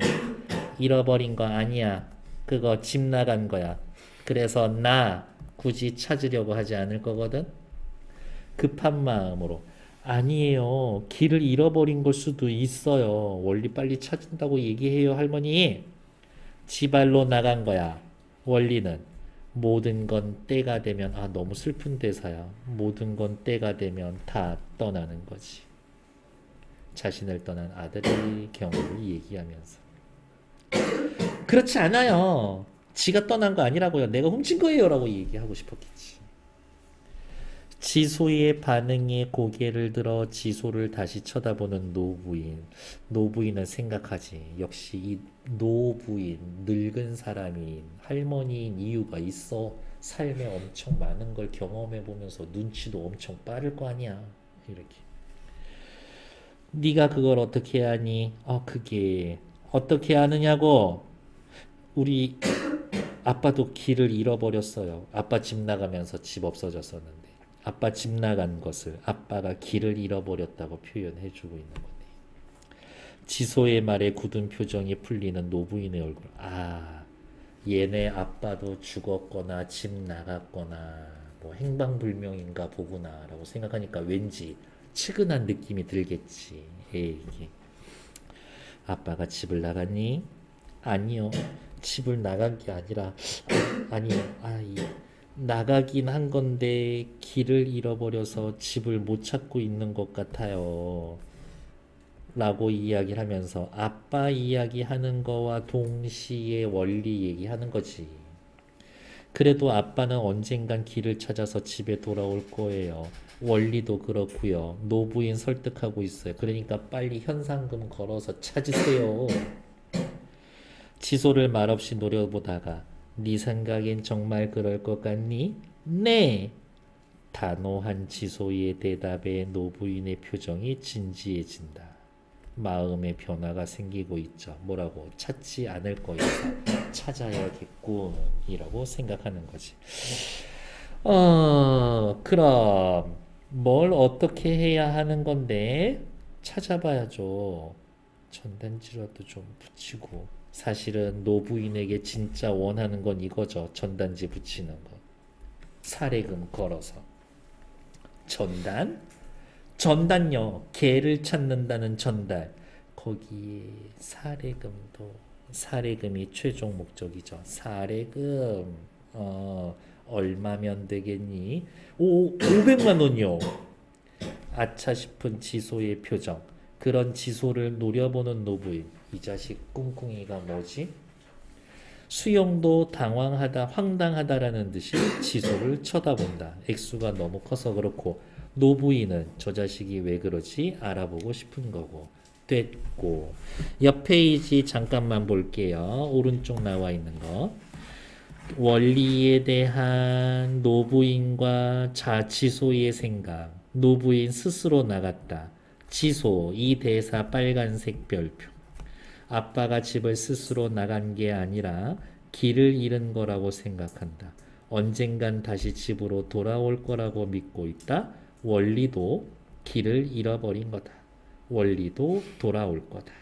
잃어버린 거 아니야. 그거 집 나간 거야. 그래서 나 굳이 찾으려고 하지 않을 거거든. 급한 마음으로 아니에요. 길을 잃어버린 걸 수도 있어요. 원리 빨리 찾는다고 얘기해요 할머니. 지발로 나간 거야. 원리는 모든 건 때가 되면 아 너무 슬픈 대사야. 모든 건 때가 되면 다 떠나는 거지. 자신을 떠난 아들의 경우를 얘기하면서 그렇지 않아요. 지가 떠난 거 아니라고요. 내가 훔친 거예요 라고 얘기하고 싶었겠지. 지소의 반응에 고개를 들어 지소를 다시 쳐다보는 노부인. 노부인은 생각하지. 역시 이 노부인, 늙은 사람인 할머니인 이유가 있어. 삶에 엄청 많은 걸 경험해 보면서 눈치도 엄청 빠를 거 아니야. 이렇게. 네가 그걸 어떻게 하니? 그게 어떻게 아느냐고. 우리 아빠도 길을 잃어버렸어요. 아빠 집 나가면서 집 없어졌었는데. 아빠 집 나간 것을 아빠가 길을 잃어버렸다고 표현해주고 있는 거네. 지소의 말에 굳은 표정이 풀리는 노부인의 얼굴. 아, 얘네 아빠도 죽었거나 집 나갔거나 뭐 행방불명인가 보구나 라고 생각하니까 왠지 측은한 느낌이 들겠지. 에이, 이게 아빠가 집을 나갔니? 아니요. 집을 나간 게 아니라 아니요. 나가긴 한 건데 길을 잃어버려서 집을 못 찾고 있는 것 같아요. 라고 이야기를 하면서 아빠 이야기하는 거와 동시에 원리 얘기하는 거지. 그래도 아빠는 언젠간 길을 찾아서 집에 돌아올 거예요. 원리도 그렇고요. 노부인 설득하고 있어요. 그러니까 빨리 현상금 걸어서 찾으세요. 지소를 말없이 노려보다가 네 생각엔 정말 그럴 것 같니? 네. 단호한 지소의 대답에 노부인의 표정이 진지해진다. 마음의 변화가 생기고 있죠. 뭐라고? 찾지 않을 거에서 찾아야겠군 이라고 생각하는 거지. 그럼 뭘 어떻게 해야 하는 건데? 찾아봐야죠. 전단지라도 좀 붙이고. 사실은 노부인에게 진짜 원하는 건 이거죠. 전단지 붙이는 거. 사례금 걸어서. 전단? 전단요. 개를 찾는다는 전달. 거기에 사례금이 최종 목적이죠. 사례금. 얼마면 되겠니? 500만 원이요. 아차 싶은 지소의 표정. 그런 지소를 노려보는 노부인. 이 자식 꿍꿍이가 뭐지? 수영도 황당하다라는 듯이 지소를 쳐다본다. 액수가 너무 커서 그렇고 노부인은 저 자식이 왜 그러지 알아보고 싶은 거고. 됐고 옆 페이지 잠깐만 볼게요. 오른쪽 나와 있는 거. 원리에 대한 노부인과 지소의 생각. 노부인 스스로 나갔다. 지소 이 대사 빨간색 별표. 아빠가 집을 스스로 나간 게 아니라 길을 잃은 거라고 생각한다. 언젠간 다시 집으로 돌아올 거라고 믿고 있다. 원리도 길을 잃어버린 거다. 원리도 돌아올 거다.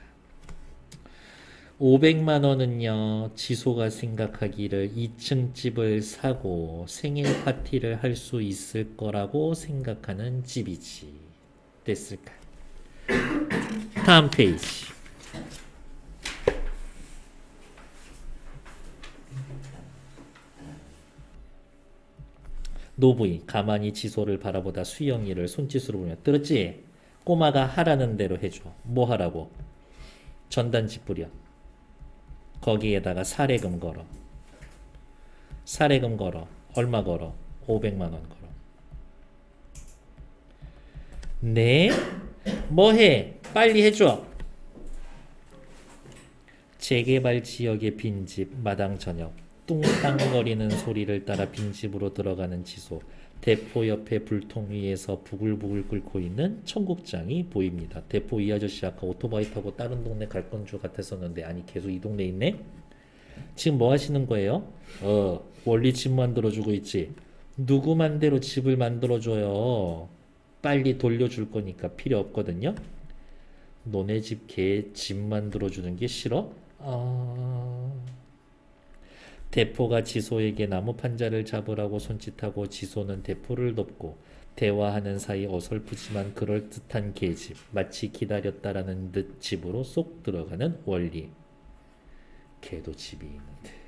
500만 원은요. 지소가 생각하기를 2층 집을 사고 생일 파티를 할 수 있을 거라고 생각하는 집이지. 됐을까? 다음 페이지. 노부인 가만히 지소를 바라보다 수영이를 손짓으로 보며 들었지? 꼬마가 하라는 대로 해줘. 뭐 하라고? 전단지 뿌려. 거기에다가 사례금 걸어. 사례금 걸어. 얼마 걸어? 500만 원 걸어. 네? 뭐해? 빨리 해줘. 재개발 지역의 빈집 마당 저녁. 뚱땅거리는 소리를 따라 빈집으로 들어가는 지소. 대포 옆에 불통 위에서 부글부글 끓고 있는 청국장이 보입니다. 대포 이 아저씨 아까 오토바이 타고 다른 동네 갈 건 줄 같았었는데 아니 계속 이 동네에 있네? 지금 뭐 하시는 거예요? 원리 집 만들어주고 있지. 누구 맘대로 집을 만들어줘요. 빨리 돌려줄 거니까 필요 없거든요. 너네 집 개 집 만들어주는 게 싫어? 대포가 지소에게 나무 판자를 잡으라고 손짓하고 지소는 대포를 덮고 대화하는 사이 어설프지만 그럴듯한 계집. 마치 기다렸다라는 듯 집으로 쏙 들어가는 원리. 개도 집이 있는데.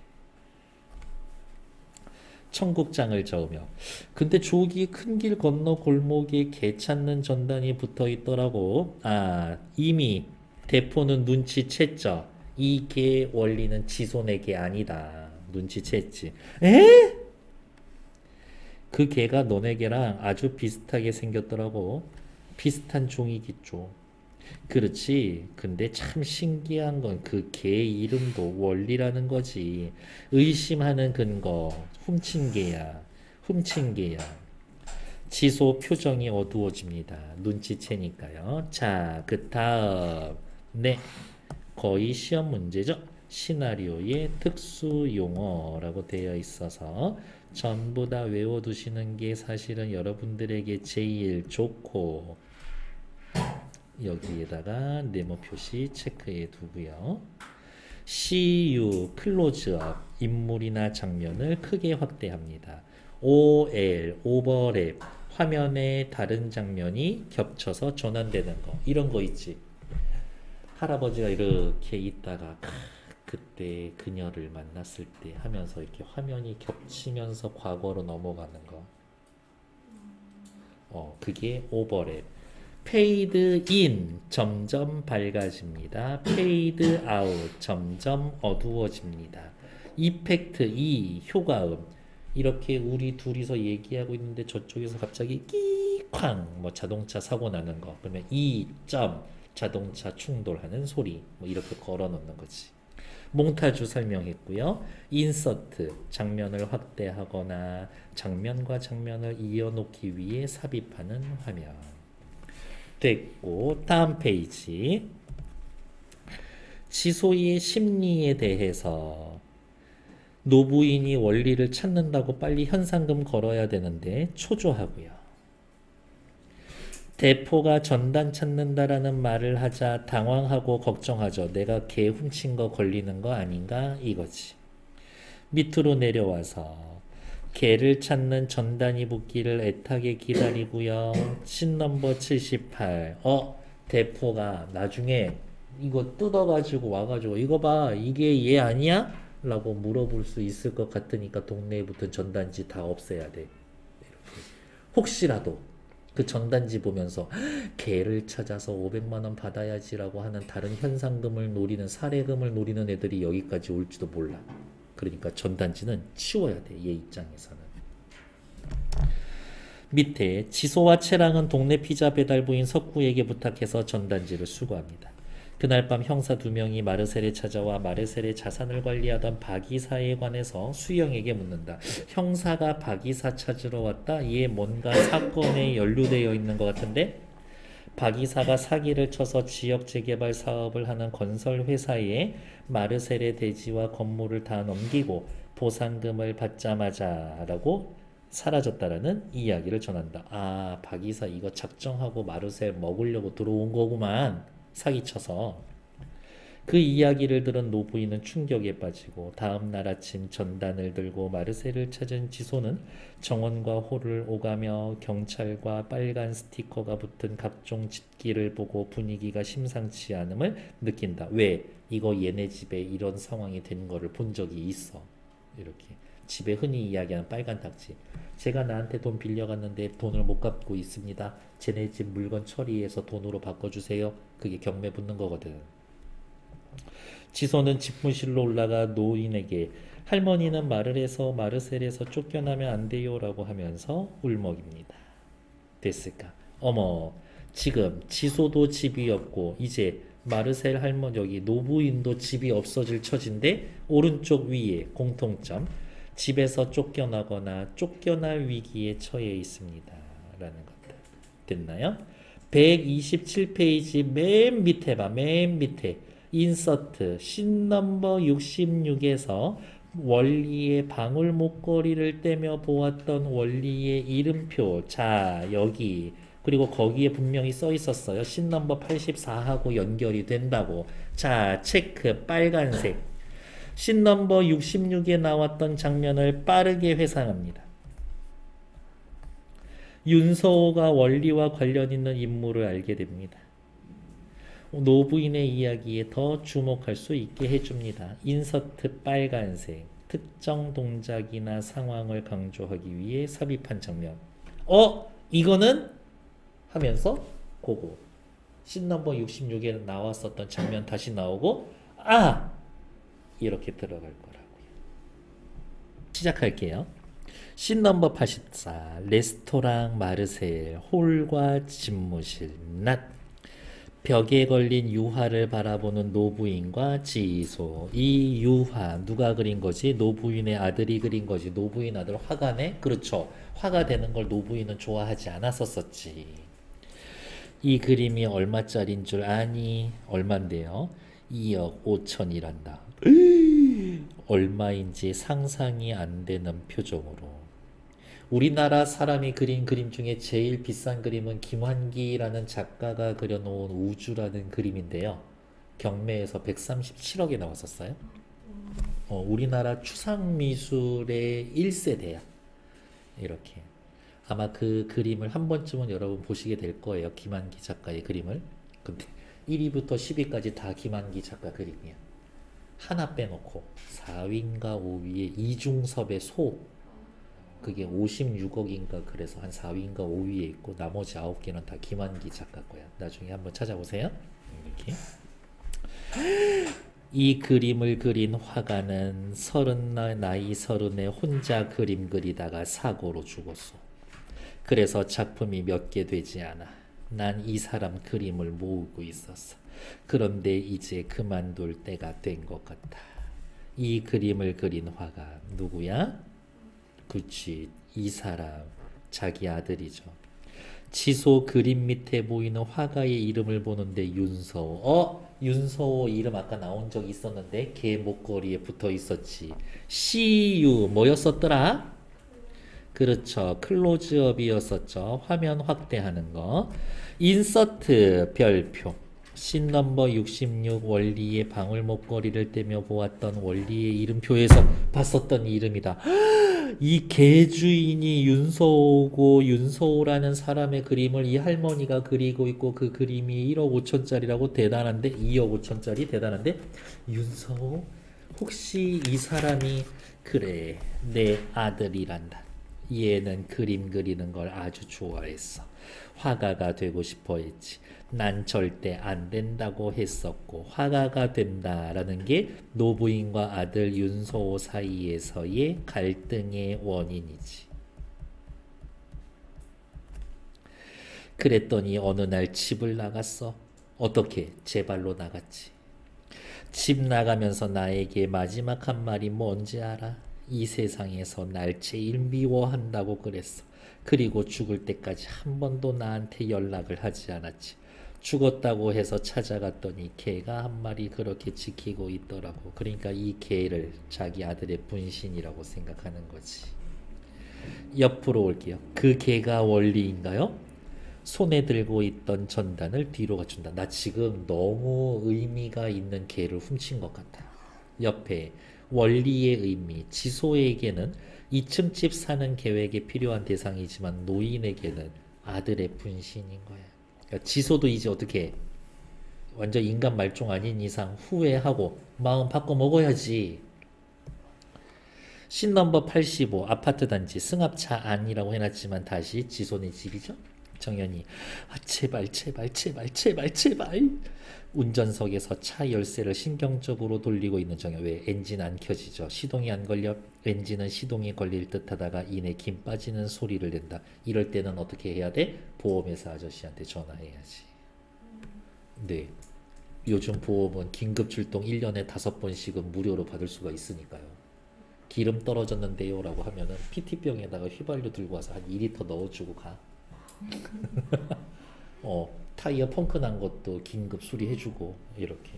청국장을 저으며 근데 저기 큰 길 건너 골목에 개 찾는 전단이 붙어 있더라고. 이미 대포는 눈치챘죠. 이 개 원리는 지소네 개 아니다. 눈치챘지. 에? 그 개가 너네 개랑 아주 비슷하게 생겼더라고. 비슷한 종이겠죠. 그렇지. 근데 참 신기한 건 그 개 이름도 원리라는 거지. 의심하는 근거. 훔친 개야. 훔친 개야. 지소 표정이 어두워집니다. 눈치채니까요. 자, 그 다음. 네. 거의 시험 문제죠. 시나리오의 특수 용어라고 되어 있어서 전부 다 외워두시는 게 사실은 여러분들에게 제일 좋고 여기에다가 네모 표시 체크해 두고요. CU 클로즈업 인물이나 장면을 크게 확대합니다. OL 오버랩 화면에 다른 장면이 겹쳐서 전환되는 거 이런 거 있지. 할아버지가 이렇게 있다가 그때 그녀를 만났을 때 하면서 이렇게 화면이 겹치면서 과거로 넘어가는 거. 그게 오버랩. 페이드 인 점점 밝아집니다. 페이드 아웃 점점 어두워집니다. 이펙트 이 효과음 이렇게 우리 둘이서 얘기하고 있는데 저쪽에서 갑자기 끼쾅 뭐 자동차 사고 나는 거 그러면 이 점 자동차 충돌하는 소리 뭐 이렇게 걸어 놓는 거지. 몽타주 설명했고요. 인서트 장면을 확대하거나 장면과 장면을 이어놓기 위해 삽입하는 화면 됐고 다음 페이지 지소의 심리에 대해서 노부인이 원리를 찾는다고 빨리 현상금 걸어야 되는데 초조하고요. 대포가 전단 찾는다라는 말을 하자 당황하고 걱정하죠. 내가 개 훔친 거 걸리는 거 아닌가 이거지. 밑으로 내려와서 개를 찾는 전단이 붙기를 애타게 기다리고요. 신 넘버 78 대포가 나중에 이거 뜯어가지고 와가지고 이거 봐 이게 얘 아니야? 라고 물어볼 수 있을 것 같으니까 동네에 붙은 전단지 다 없애야 돼. 혹시라도 그 전단지 보면서 개를 찾아서 500만 원 받아야지라고 하는 다른 현상금을 노리는 사례금을 노리는 애들이 여기까지 올지도 몰라. 그러니까 전단지는 치워야 돼. 얘 입장에서는. 밑에 지소와 채랑은 동네 피자 배달부인 석구에게 부탁해서 전단지를 수거합니다. 그날 밤 형사 2명이 마르셀에 찾아와 마르셀의 자산을 관리하던 박이사에 관해서 수영에게 묻는다. 형사가 박이사 찾으러 왔다? 얘 뭔가 사건에 연루되어 있는 것 같은데? 박이사가 사기를 쳐서 지역 재개발 사업을 하는 건설회사에 마르셀의 대지와 건물을 다 넘기고 보상금을 받자마자 라고 사라졌다라는 이야기를 전한다. 아, 박이사 이거 작정하고 마르셀 먹으려고 들어온 거구만. 사기쳐서. 그 이야기를 들은 노부인은 충격에 빠지고 다음 날 아침 전단을 들고 마르셀을 찾은 지소는 정원과 홀을 오가며 경찰과 빨간 스티커가 붙은 각종 집기를 보고 분위기가 심상치 않음을 느낀다. 왜? 이거 얘네 집에 이런 상황이 된 거를 본 적이 있어. 이렇게 집에 흔히 이야기하는 빨간 딱지. 제가 나한테 돈 빌려갔는데 돈을 못 갚고 있습니다. 쟤네 집 물건 처리해서 돈으로 바꿔주세요. 그게 경매 붙는 거거든. 지소는 집무실로 올라가 노인에게 할머니는 마르셀에서 쫓겨나면 안 돼요 라고 하면서 울먹입니다. 됐을까? 어머, 지금 지소도 집이 없고 이제 마르셀 할머니 여기 노부인도 집이 없어질 처진데 오른쪽 위에 공통점 집에서 쫓겨나거나 쫓겨날 위기에 처해 있습니다 라는 것들 됐나요? 127페이지 맨 밑에 봐. 맨 밑에 인서트 신 넘버 66에서 원리의 방울 목걸이를 떼며 보았던 원리의 이름표. 자, 여기 그리고 거기에 분명히 써 있었어요. 신 넘버 84하고 연결이 된다고. 자, 체크 빨간색. 신 넘버 66에 나왔던 장면을 빠르게 회상합니다. 윤서호가 원리와 관련 있는 인물을 알게 됩니다. 노부인의 이야기에 더 주목할 수 있게 해줍니다. 인서트 빨간색 특정 동작이나 상황을 강조하기 위해 삽입한 장면. 이거는 하면서 그거 씬 넘버 66에 나왔었던 장면 다시 나오고 이렇게 들어갈 거라고요. 시작할게요. 씬 넘버 84 레스토랑 마르셀 홀과 집무실 낮 벽에 걸린 유화를 바라보는 노부인과 지소. 이 유화 누가 그린 거지? 노부인의 아들이 그린 거지. 노부인 아들 화가네? 그렇죠. 화가 되는 걸 노부인은 좋아하지 않았었지. 이 그림이 얼마짜린 줄 아니? 얼만데요? 2억 5천이란다. 얼마인지 상상이 안 되는 표정으로. 우리나라 사람이 그린 그림 중에 제일 비싼 그림은 김환기라는 작가가 그려놓은 우주라는 그림인데요. 경매에서 137억에 나왔었어요. 우리나라 추상미술의 1세대야. 이렇게. 아마 그 그림을 한 번쯤은 여러분 보시게 될 거예요. 김한기 작가의 그림을. 근데 1위부터 10위까지 다 김한기 작가 그림이야. 하나 빼놓고 4위인가 5위에 이중섭의 소. 그게 56억인가 그래서 한 4위인가 5위에 있고 나머지 9개는 다 김한기 작가 거야. 나중에 한번 찾아보세요. 이렇게. 이 그림을 그린 화가는 나이 30에 혼자 그림 그리다가 사고로 죽었어. 그래서 작품이 몇 개 되지 않아. 난 이 사람 그림을 모으고 있었어. 그런데 이제 그만둘 때가 된 것 같아. 이 그림을 그린 화가 누구야? 그치, 이 사람 자기 아들이죠. 지소 그림 밑에 보이는 화가의 이름을 보는데 윤서호. 윤서호 이름 아까 나온 적 있었는데 걔 목걸이에 붙어 있었지. CU 뭐였었더라? 그렇죠. 클로즈업이었었죠. 화면 확대하는 거. 인서트 별표. 씬 넘버 66 원리의 방울 목걸이를 떼며 보았던 원리의 이름표에서 봤었던 이름이다. 이 개주인이 윤서호고 윤서호라는 사람의 그림을 이 할머니가 그리고 있고 그 그림이 1억 5천짜리라고 대단한데 2억 5천짜리 대단한데 윤서호? 혹시 이 사람이 그래 내 아들이란다. 얘는 그림 그리는 걸 아주 좋아했어. 화가가 되고 싶어 했지. 난 절대 안 된다고 했었고 화가가 된다라는 게 노부인과 아들 윤서호 사이에서의 갈등의 원인이지. 그랬더니 어느 날 집을 나갔어. 어떻게? 제 발로 나갔지. 집 나가면서 나에게 마지막 한 말이 뭔지 알아? 이 세상에서 날 제일 미워한다고 그랬어. 그리고 죽을 때까지 한 번도 나한테 연락을 하지 않았지. 죽었다고 해서 찾아갔더니 개가 한 마리 그렇게 지키고 있더라고. 그러니까 이 개를 자기 아들의 분신이라고 생각하는 거지. 옆으로 올게요. 그 개가 원리인가요? 손에 들고 있던 전단을 뒤로 갖춘다. 나 지금 너무 의미가 있는 개를 훔친 것 같아. 옆에 원리의 의미. 지소에게는 2층 집 사는 계획에 필요한 대상이지만 노인에게는 아들의 분신인 거야. 그러니까 지소도 이제 어떻게 해? 완전 인간 말종 아닌 이상 후회하고 마음 바꿔 먹어야지. 씬 넘버 85 아파트 단지 승합차 안이라고 해놨지만 다시 지소네 집이죠. 정연이 제발 제발 제발 제발 제발. 운전석에서 차 열쇠를 신경적으로 돌리고 있는 정연. 왜? 엔진 안 켜지죠. 시동이 안 걸려. 엔진은 시동이 걸릴 듯 하다가 이내 김 빠지는 소리를 낸다. 이럴 때는 어떻게 해야 돼? 보험회사 아저씨한테 전화해야지. 네. 요즘 보험은 긴급 출동 1년에 5번씩은 무료로 받을 수가 있으니까요. 기름 떨어졌는데요 라고 하면은 PT병에다가 휘발유 들고 와서 한 2리터 넣어주고 가. 타이어 펑크 난 것도 긴급 수리해주고 이렇게.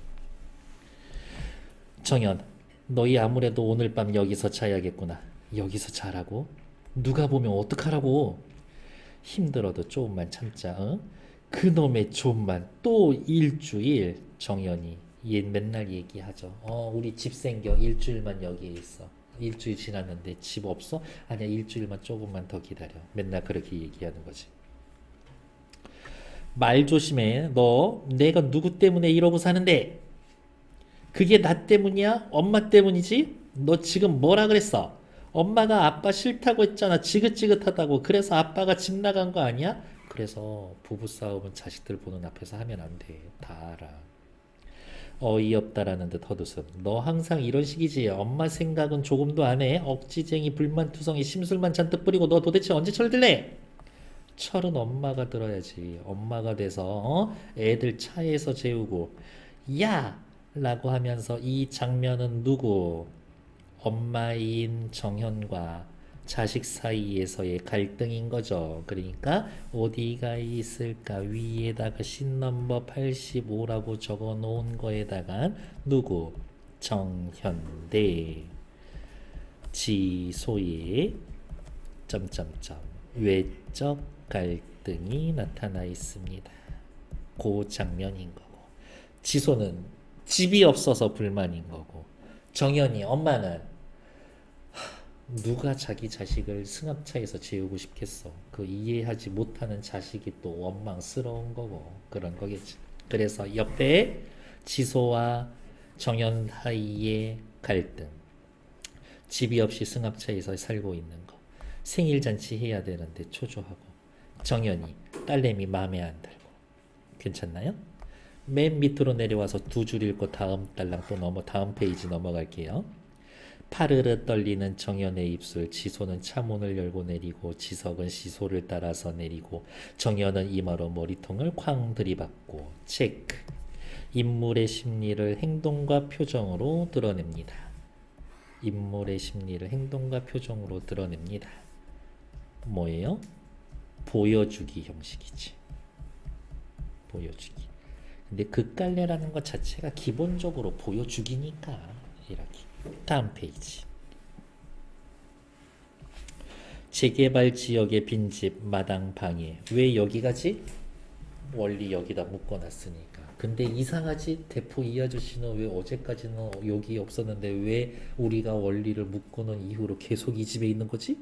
정연, 너희 아무래도 오늘 밤 여기서 자야겠구나. 여기서 자라고? 누가 보면 어떡하라고? 힘들어도 조금만 참자. 어? 그놈의 좀만 또 일주일. 정연이 얘 맨날 얘기하죠. 우리 집 생겨. 일주일만 여기에 있어. 일주일 지났는데 집 없어? 아니야, 일주일만 조금만 더 기다려. 맨날 그렇게 얘기하는 거지. 말 조심해. 너 내가 누구 때문에 이러고 사는데? 그게 나 때문이야? 엄마 때문이지? 너 지금 뭐라 그랬어? 엄마가 아빠 싫다고 했잖아. 지긋지긋하다고. 그래서 아빠가 집 나간 거 아니야? 그래서 부부싸움은 자식들 보는 앞에서 하면 안 돼. 다 알아. 어이없다라는 듯 헛웃음. 너 항상 이런 식이지. 엄마 생각은 조금도 안 해. 억지쟁이 불만투성이 심술만 잔뜩 뿌리고 너 도대체 언제 철들래? 철은 엄마가 들어야지. 엄마가 돼서 애들 차에서 재우고 야! 라고 하면서 이 장면은 누구? 엄마인 정현과 자식 사이에서의 갈등인 거죠. 그러니까 어디가 있을까? 위에다가 씬 넘버 85라고 적어 놓은 거에다가 누구? 정현대 지소의 점점점 외적 갈등이 나타나 있습니다. 그 장면인 거고. 지소는 집이 없어서 불만인 거고. 정연이 엄마는 누가 자기 자식을 승합차에서 재우고 싶겠어. 그 이해하지 못하는 자식이 또 원망스러운 거고 그런 거겠지. 그래서 옆에 지소와 정연 사이의 갈등. 집이 없이 승합차에서 살고 있는 거. 생일 잔치 해야 되는데 초조하고. 정연이 딸내미 마음에 안 들고. 괜찮나요? 맨 밑으로 내려와서 두 줄 읽고 다음 달랑 또 다음 페이지 넘어갈게요. 파르르 떨리는 정연의 입술. 지소는 차문을 열고 내리고 지석은 시소를 따라서 내리고 정연은 이마로 머리통을 쾅 들이받고. 체크. 인물의 심리를 행동과 표정으로 드러냅니다. 인물의 심리를 행동과 표정으로 드러냅니다. 뭐예요? 보여주기 형식이지. 보여주기. 근데 극갈래라는 것 자체가 기본적으로 보여주기니까 이렇게. 다음 페이지. 재개발 지역의 빈집 마당 방해. 왜 여기 가지? 원리 여기다 묶어놨으니까. 근데 이상하지? 대포 이 아저씨는 왜 어제까지는 여기 없었는데 왜 우리가 원리를 묶어놓은 이후로 계속 이 집에 있는 거지?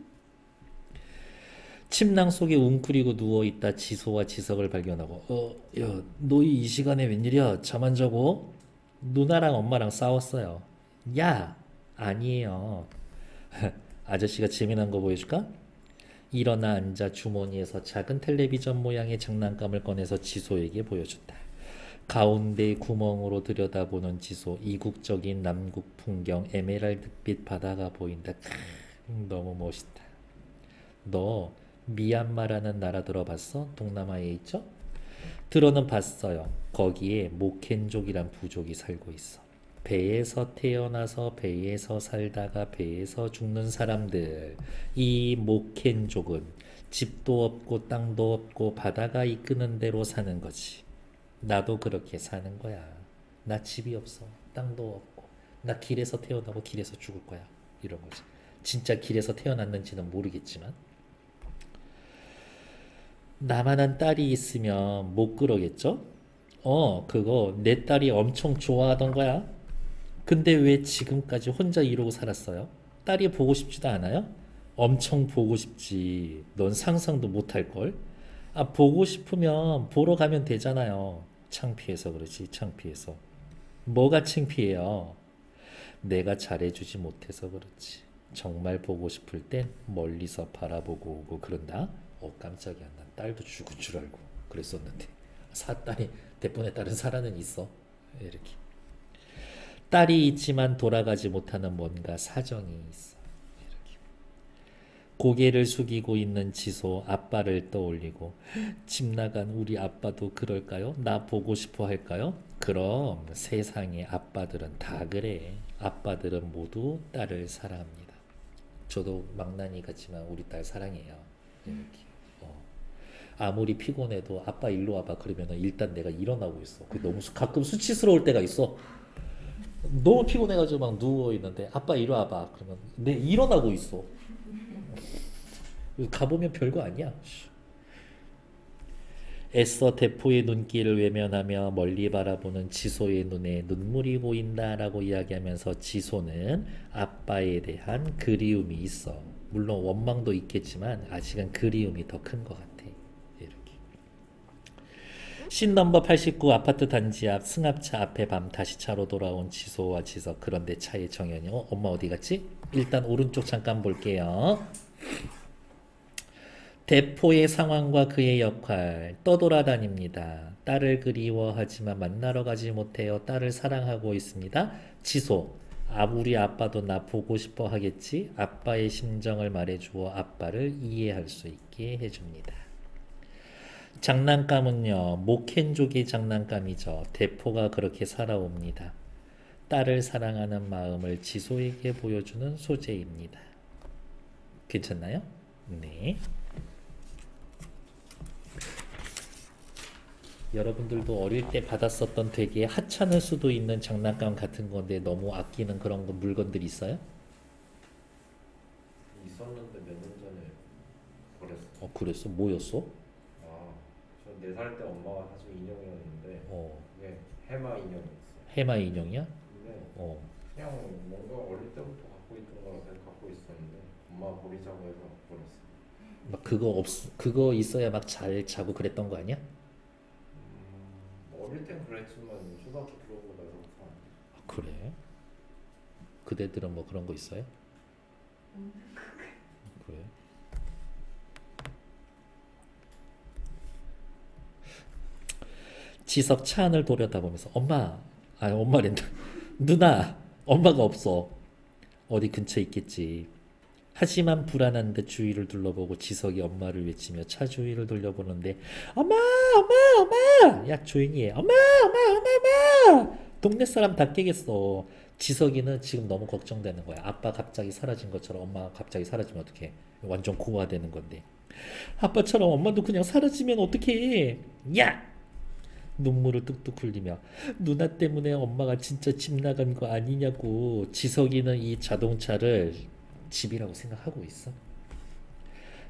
침낭 속에 웅크리고 누워있다 지소와 지석을 발견하고 야 너희 이 시간에 웬일이야? 잠 안 자고? 누나랑 엄마랑 싸웠어요. 야 아니에요. 아저씨가 재미난 거 보여줄까? 일어나 앉아 주머니에서 작은 텔레비전 모양의 장난감을 꺼내서 지소에게 보여준다. 가운데 구멍으로 들여다보는 지소. 이국적인 남국 풍경. 에메랄드빛 바다가 보인다. 너무 멋있다. 너 미얀마라는 나라 들어봤어? 동남아에 있죠? 들어는 봤어요. 거기에 모켄족이란 부족이 살고 있어. 배에서 태어나서 배에서 살다가 배에서 죽는 사람들. 이 모켄족은 집도 없고 땅도 없고 바다가 이끄는 대로 사는 거지. 나도 그렇게 사는 거야. 나 집이 없어. 땅도 없고. 나 길에서 태어나고 길에서 죽을 거야. 이런 거지. 진짜 길에서 태어났는지는 모르겠지만 나만한 딸이 있으면 못 그러겠죠? 그거 내 딸이 엄청 좋아하던 거야. 근데 왜 지금까지 혼자 이러고 살았어요? 딸이 보고 싶지도 않아요? 엄청 보고 싶지. 넌 상상도 못할걸? 아, 보고 싶으면 보러 가면 되잖아요. 창피해서 그러지, 창피해서. 뭐가 창피해요? 내가 잘해주지 못해서 그렇지. 정말 보고 싶을 땐 멀리서 바라보고 오고 그런다. 깜짝이야. 난 딸도 죽은 줄 알고 그랬었는데 딸이 대본에 딸은 살아는 있어. 이렇게. 딸이 있지만 돌아가지 못하는 뭔가 사정이 있어. 이렇게. 고개를 숙이고 있는 지소. 아빠를 떠올리고 집 나간 우리 아빠도 그럴까요? 나 보고 싶어 할까요? 그럼 세상의 아빠들은 다 그래. 아빠들은 모두 딸을 사랑합니다. 저도 망나니 같지만 우리 딸 사랑해요. 이렇게. 아무리 피곤해도 아빠 일로 와봐 그러면은 일단 내가 일어나고 있어. 그게 너무 가끔 수치스러울 때가 있어. 너무 피곤해가지고 막 누워있는데 아빠 이리 와봐 그러면 내 일어나고 있어. 가보면 별거 아니야. 애써 대포의 눈길을 외면하며 멀리 바라보는 지소의 눈에 눈물이 보인다라고 이야기하면서 지소는 아빠에 대한 그리움이 있어. 물론 원망도 있겠지만 아직은 그리움이 더 큰 것 같아. 신 넘버 89 아파트 단지 앞 승합차 앞에 밤 다시 차로 돌아온 지소와 지석. 그런데 차에 정연이 엄마 어디 갔지? 일단 오른쪽 잠깐 볼게요. 대포의 상황과 그의 역할. 떠돌아다닙니다. 딸을 그리워하지만 만나러 가지 못해요. 딸을 사랑하고 있습니다. 지소. 우리 아빠도 나 보고 싶어 하겠지? 아빠의 심정을 말해주어 아빠를 이해할 수 있게 해줍니다. 장난감은요. 모켄족의 장난감이죠. 대포가 그렇게 살아옵니다. 딸을 사랑하는 마음을 지소에게 보여주는 소재입니다. 괜찮나요? 네. 여러분들도 어릴 때 받았었던 되게 하찮을 수도 있는 장난감 같은 건데 너무 아끼는 그런 물건들 있어요? 있었는데 몇 년 전에 버렸어. 그랬어? 뭐였어? 저 4살 때 엄마가 사준 인형이었는데 그게 해마 인형이었어. 해마 인형이야? 근데 어. 그냥 뭔가 어릴 때부터 갖고 있던 거라서 갖고 있었는데 엄마가 버리자고 해서 버렸어. 막 그거 있어야 막 잘 자고 그랬던 거 아니야? 어릴 땐 그랬지만 초등학교 들어오고 나서부터 아, 그래? 그대들은 뭐 그런 거 있어요? 그래? 지석 차 안을 돌려다보면서 엄마랜다. 누나, 엄마가 없어. 어디 근처에 있겠지. 하지만 불안한 듯 주위를 둘러보고 지석이 엄마를 외치며 차 주위를 돌려보는데 엄마, 엄마, 엄마! 야 조용히 해. 엄마! 동네 사람 다 깨겠어. 지석이는 지금 너무 걱정되는 거야. 아빠 갑자기 사라진 것처럼 엄마가 갑자기 사라지면 어떡해. 완전 고아되는 건데. 아빠처럼 엄마도 그냥 사라지면 어떡해. 야! 눈물을 뚝뚝 흘리며 누나 때문에 엄마가 진짜 집 나간 거 아니냐고. 지석이는 이 자동차를 집이라고 생각하고 있어.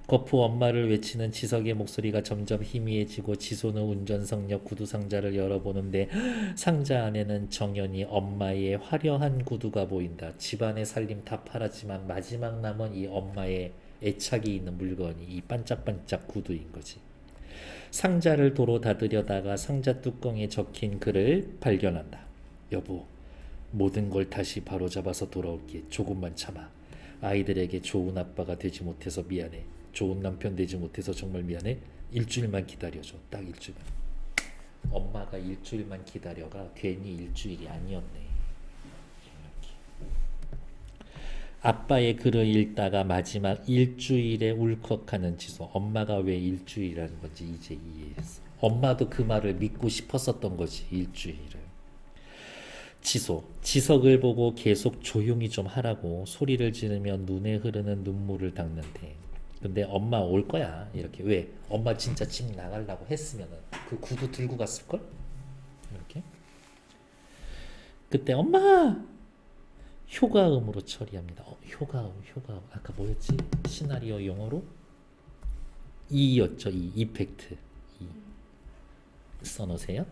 거푸 엄마를 외치는 지석의 목소리가 점점 희미해지고 지소는 운전석 옆 구두 상자를 열어보는데 상자 안에는 정연이 엄마의 화려한 구두가 보인다. 집안의 살림 다 팔았지만 마지막 남은 이 엄마의 애착이 있는 물건이 이 반짝반짝 구두인 거지. 상자를 도로 닫으려다가 상자 뚜껑에 적힌 글을 발견한다. 여보, 모든 걸 다시 바로잡아서 돌아올게. 조금만 참아. 아이들에게 좋은 아빠가 되지 못해서 미안해. 좋은 남편 되지 못해서 정말 미안해. 일주일만 기다려줘. 딱 일주일만. 엄마가 일주일만 기다려가 괜히 일주일이 아니었네. 아빠의 글을 읽다가 마지막 일주일에 울컥하는 지소. 엄마가 왜 일주일이라는 건지 이제 이해했어. 엄마도 그 말을 믿고 싶었었던 거지. 일주일을. 지소. 지석을 보고 계속 조용히 좀 하라고 소리를 지르며 눈에 흐르는 눈물을 닦는데 근데 엄마 올 거야. 이렇게. 왜? 엄마 진짜 집 나가려고 했으면은 그 구두 들고 갔을걸? 이렇게. 그때 엄마! 효과음으로 처리합니다. 효과음. 아까 뭐였지? 시나리오 용어로? 이였죠. 이펙트. 써놓으세요.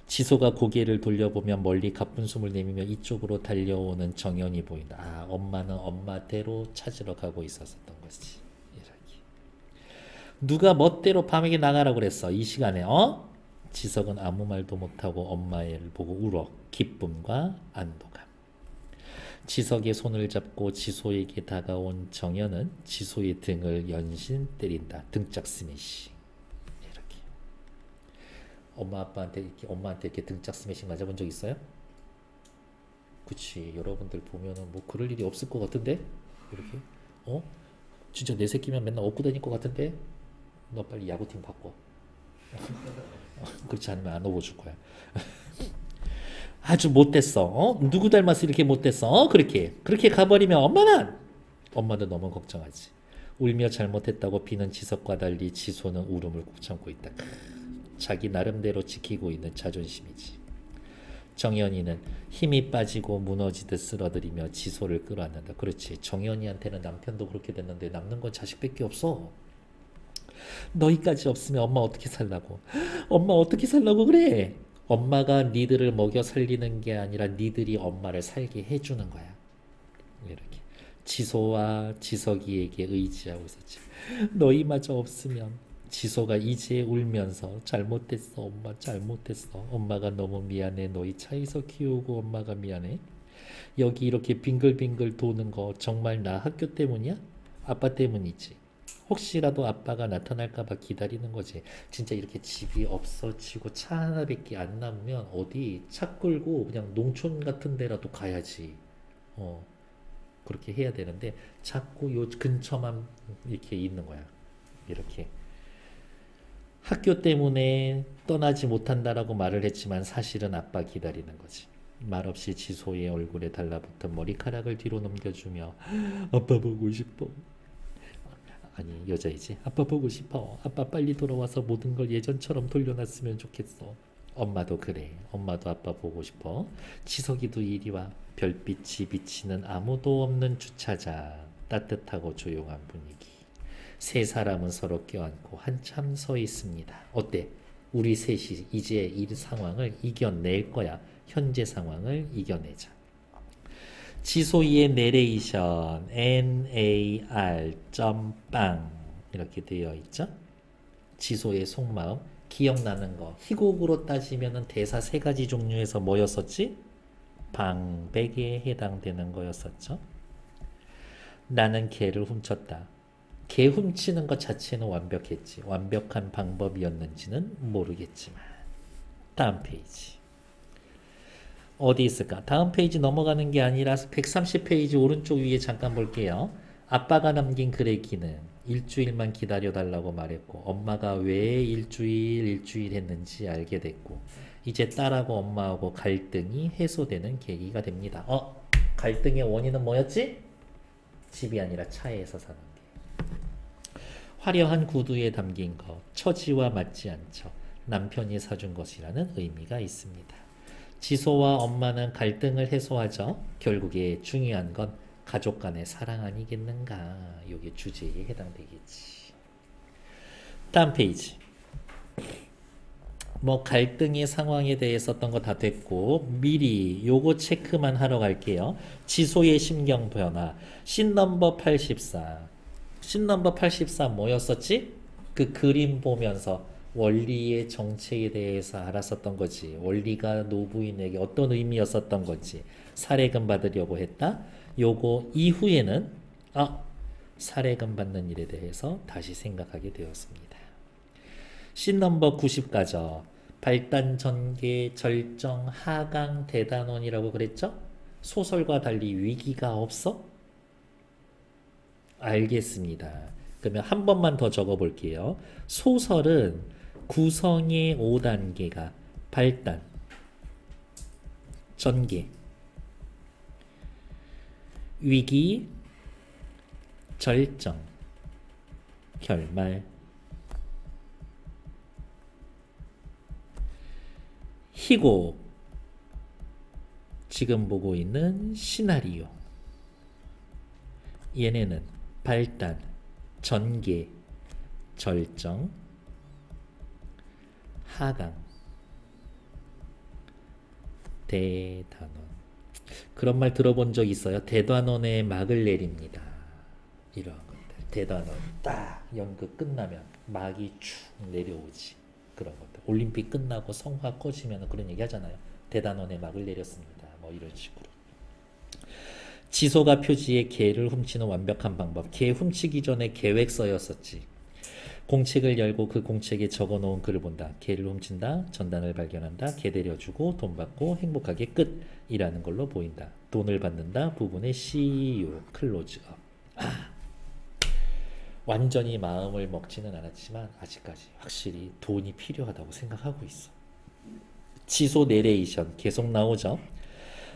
지소가 고개를 돌려보며 멀리 가쁜 숨을 내쉬며 이쪽으로 달려오는 정연이 보인다. 아, 엄마는 엄마대로 찾으러 가고 있었던 것이지. 이렇게. 누가 멋대로 밤에 나가라고 그랬어. 이 시간에. 지석은 아무 말도 못하고 엄마를 보고 울어. 기쁨과 안도감. 지석의 손을 잡고 지소에게 다가온 정연은 지소의 등을 연신 때린다. 등짝 스매시. 이렇게. 엄마한테 이렇게 등짝 스매싱 맞아본 적 있어요? 그치. 여러분들 보면은 뭐 그럴 일이 없을 것 같은데? 이렇게. 진짜 내 새끼면 맨날 업고 다닐 것 같은데? 너 빨리 야구팀 바꿔. 그렇지 않으면 안 업어줄 거야. 아주 못됐어. 누구 닮아서 이렇게 못됐어. 그렇게 가버리면 엄마는 너무 걱정하지. 울며 잘못했다고 비는 지석과 달리 지소는 울음을 꾹 참고 있다. 자기 나름대로 지키고 있는 자존심이지. 정연이는 힘이 빠지고 무너지듯 쓰러뜨리며 지소를 끌어안는다. 그렇지. 정연이한테는 남편도 그렇게 됐는데 남는 건 자식밖에 없어. 너희까지 없으면 엄마 어떻게 살라고. 엄마 어떻게 살라고 그래. 엄마가 니들을 먹여 살리는 게 아니라 니들이 엄마를 살게 해주는 거야. 이렇게. 지소와 지석이에게 의지하고 있었지. 너희마저 없으면. 지소가 이제 울면서 잘못됐어. 엄마 잘못됐어. 엄마가 너무 미안해. 너희 차에서 키우고 엄마가 미안해. 여기 이렇게 빙글빙글 도는 거 정말 나 학교 때문이야? 아빠 때문이지. 혹시라도 아빠가 나타날까봐 기다리는 거지. 진짜 이렇게 집이 없어지고 차 하나밖에 안 남으면 어디 차 끌고 그냥 농촌 같은 데라도 가야지. 그렇게 해야 되는데 자꾸 요 근처만 이렇게 있는 거야. 이렇게. 학교 때문에 떠나지 못한다라고 말을 했지만 사실은 아빠 기다리는 거지. 말없이 지소의 얼굴에 달라붙은 머리카락을 뒤로 넘겨주며 아빠 보고 싶어. 아니 여자이지. 아빠 보고 싶어. 아빠 빨리 돌아와서 모든 걸 예전처럼 돌려놨으면 좋겠어. 엄마도 그래. 엄마도 아빠 보고 싶어. 지석이도 이리 와. 별빛이 비치는 아무도 없는 주차장. 따뜻하고 조용한 분위기. 세 사람은 서로 껴안고 한참 서 있습니다. 어때? 우리 셋이 이제 이 상황을 이겨낼 거야. 현재 상황을 이겨내자. 지소의 내레이션 NAR 빵 이렇게 되어 있죠. 지소의 속마음 기억나는 거 희곡으로 따지면 대사 세 가지 종류에서 뭐였었지? 방백에 해당되는 거였었죠. 나는 개를 훔쳤다. 개 훔치는 것 자체는 완벽했지. 완벽한 방법이었는지는 모르겠지만. 다음 페이지. 어디 있을까? 다음 페이지 넘어가는 게 아니라 130페이지 오른쪽 위에 잠깐 볼게요. 아빠가 남긴 글의 기는 일주일만 기다려달라고 말했고 엄마가 왜 일주일 했는지 알게 됐고 이제 딸하고 엄마하고 갈등이 해소되는 계기가 됩니다. 갈등의 원인은 뭐였지? 집이 아니라 차에서 사는 게. 화려한 구두에 담긴 것, 처지와 맞지 않죠. 남편이 사준 것이라는 의미가 있습니다. 지소와 엄마는 갈등을 해소하죠. 결국에 중요한 건 가족 간의 사랑 아니겠는가. 이게 주제에 해당되겠지. 다음 페이지. 뭐 갈등의 상황에 대해서 어떤 거 다 됐고 미리 요거 체크만 하러 갈게요. 지소의 심경 변화. 씬 넘버 84. 씬 넘버 84 뭐였었지? 그 그림 보면서 원리의 정체에 대해서 알았었던 거지. 원리가 노부인에게 어떤 의미였었던 건지 사례금 받으려고 했다. 요거 이후에는 사례금 받는 일에 대해서 다시 생각하게 되었습니다. 씬 넘버 90 가죠. 발단, 전개, 절정, 하강, 대단원이라고 그랬죠? 소설과 달리 위기가 없어? 알겠습니다. 그러면 한 번만 더 적어볼게요. 소설은 구성의 5단계가 발단, 전개, 위기, 절정, 결말, 희곡, 지금 보고 있는 시나리오. 얘네는 발단, 전개, 절정, 하강, 대단원. 그런 말 들어본 적 있어요? 대단원에 막을 내립니다. 이러한 것들. 대단원 딱 연극 끝나면 막이 쭉 내려오지. 그런 것들. 올림픽 끝나고 성화 꺼지면 그런 얘기 하잖아요. 대단원에 막을 내렸습니다. 뭐 이런 식으로. 지소가 표지에 개를 훔치는 완벽한 방법. 개 훔치기 전에 계획서였었지. 공책을 열고 그 공책에 적어놓은 글을 본다. 개를 훔친다. 전단을 발견한다. 개 데려주고 돈 받고 행복하게 끝이라는 걸로 보인다. 돈을 받는다. 부분의 CU 클로즈업. 완전히 마음을 먹지는 않았지만 아직까지 확실히 돈이 필요하다고 생각하고 있어. 지소 내레이션 계속 나오죠.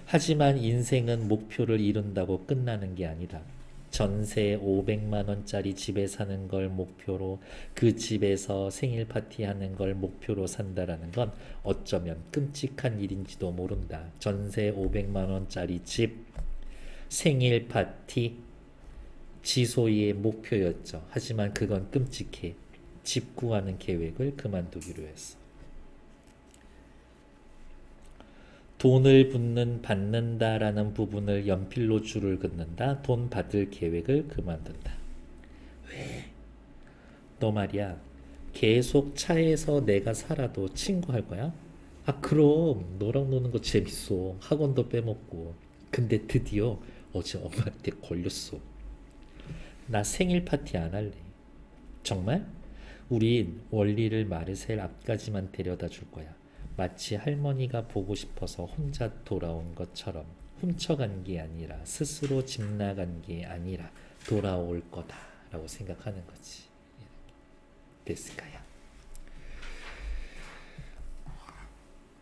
하지만 인생은 목표를 이룬다고 끝나는 게 아니다. 전세 500만 원짜리 집에 사는 걸 목표로 그 집에서 생일 파티하는 걸 목표로 산다라는 건 어쩌면 끔찍한 일인지도 모른다. 전세 500만 원짜리 집, 생일 파티, 지소의 목표였죠. 하지만 그건 끔찍해. 집 구하는 계획을 그만두기로 했어. 돈을 받는다라는 부분을 연필로 줄을 긋는다. 돈 받을 계획을 그만둔다. 왜? 너 말이야. 계속 차에서 내가 살아도 친구할 거야? 그럼 너랑 노는 거 재밌어. 학원도 빼먹고. 근데 드디어 어제 엄마한테 걸렸어. 나 생일 파티 안 할래. 정말? 우린 원리를 마르셀 앞까지만 데려다 줄 거야. 마치 할머니가 보고 싶어서 혼자 돌아온 것처럼 훔쳐간 게 아니라 스스로 집 나간 게 아니라 돌아올 거다라고 생각하는 거지. 됐을까요?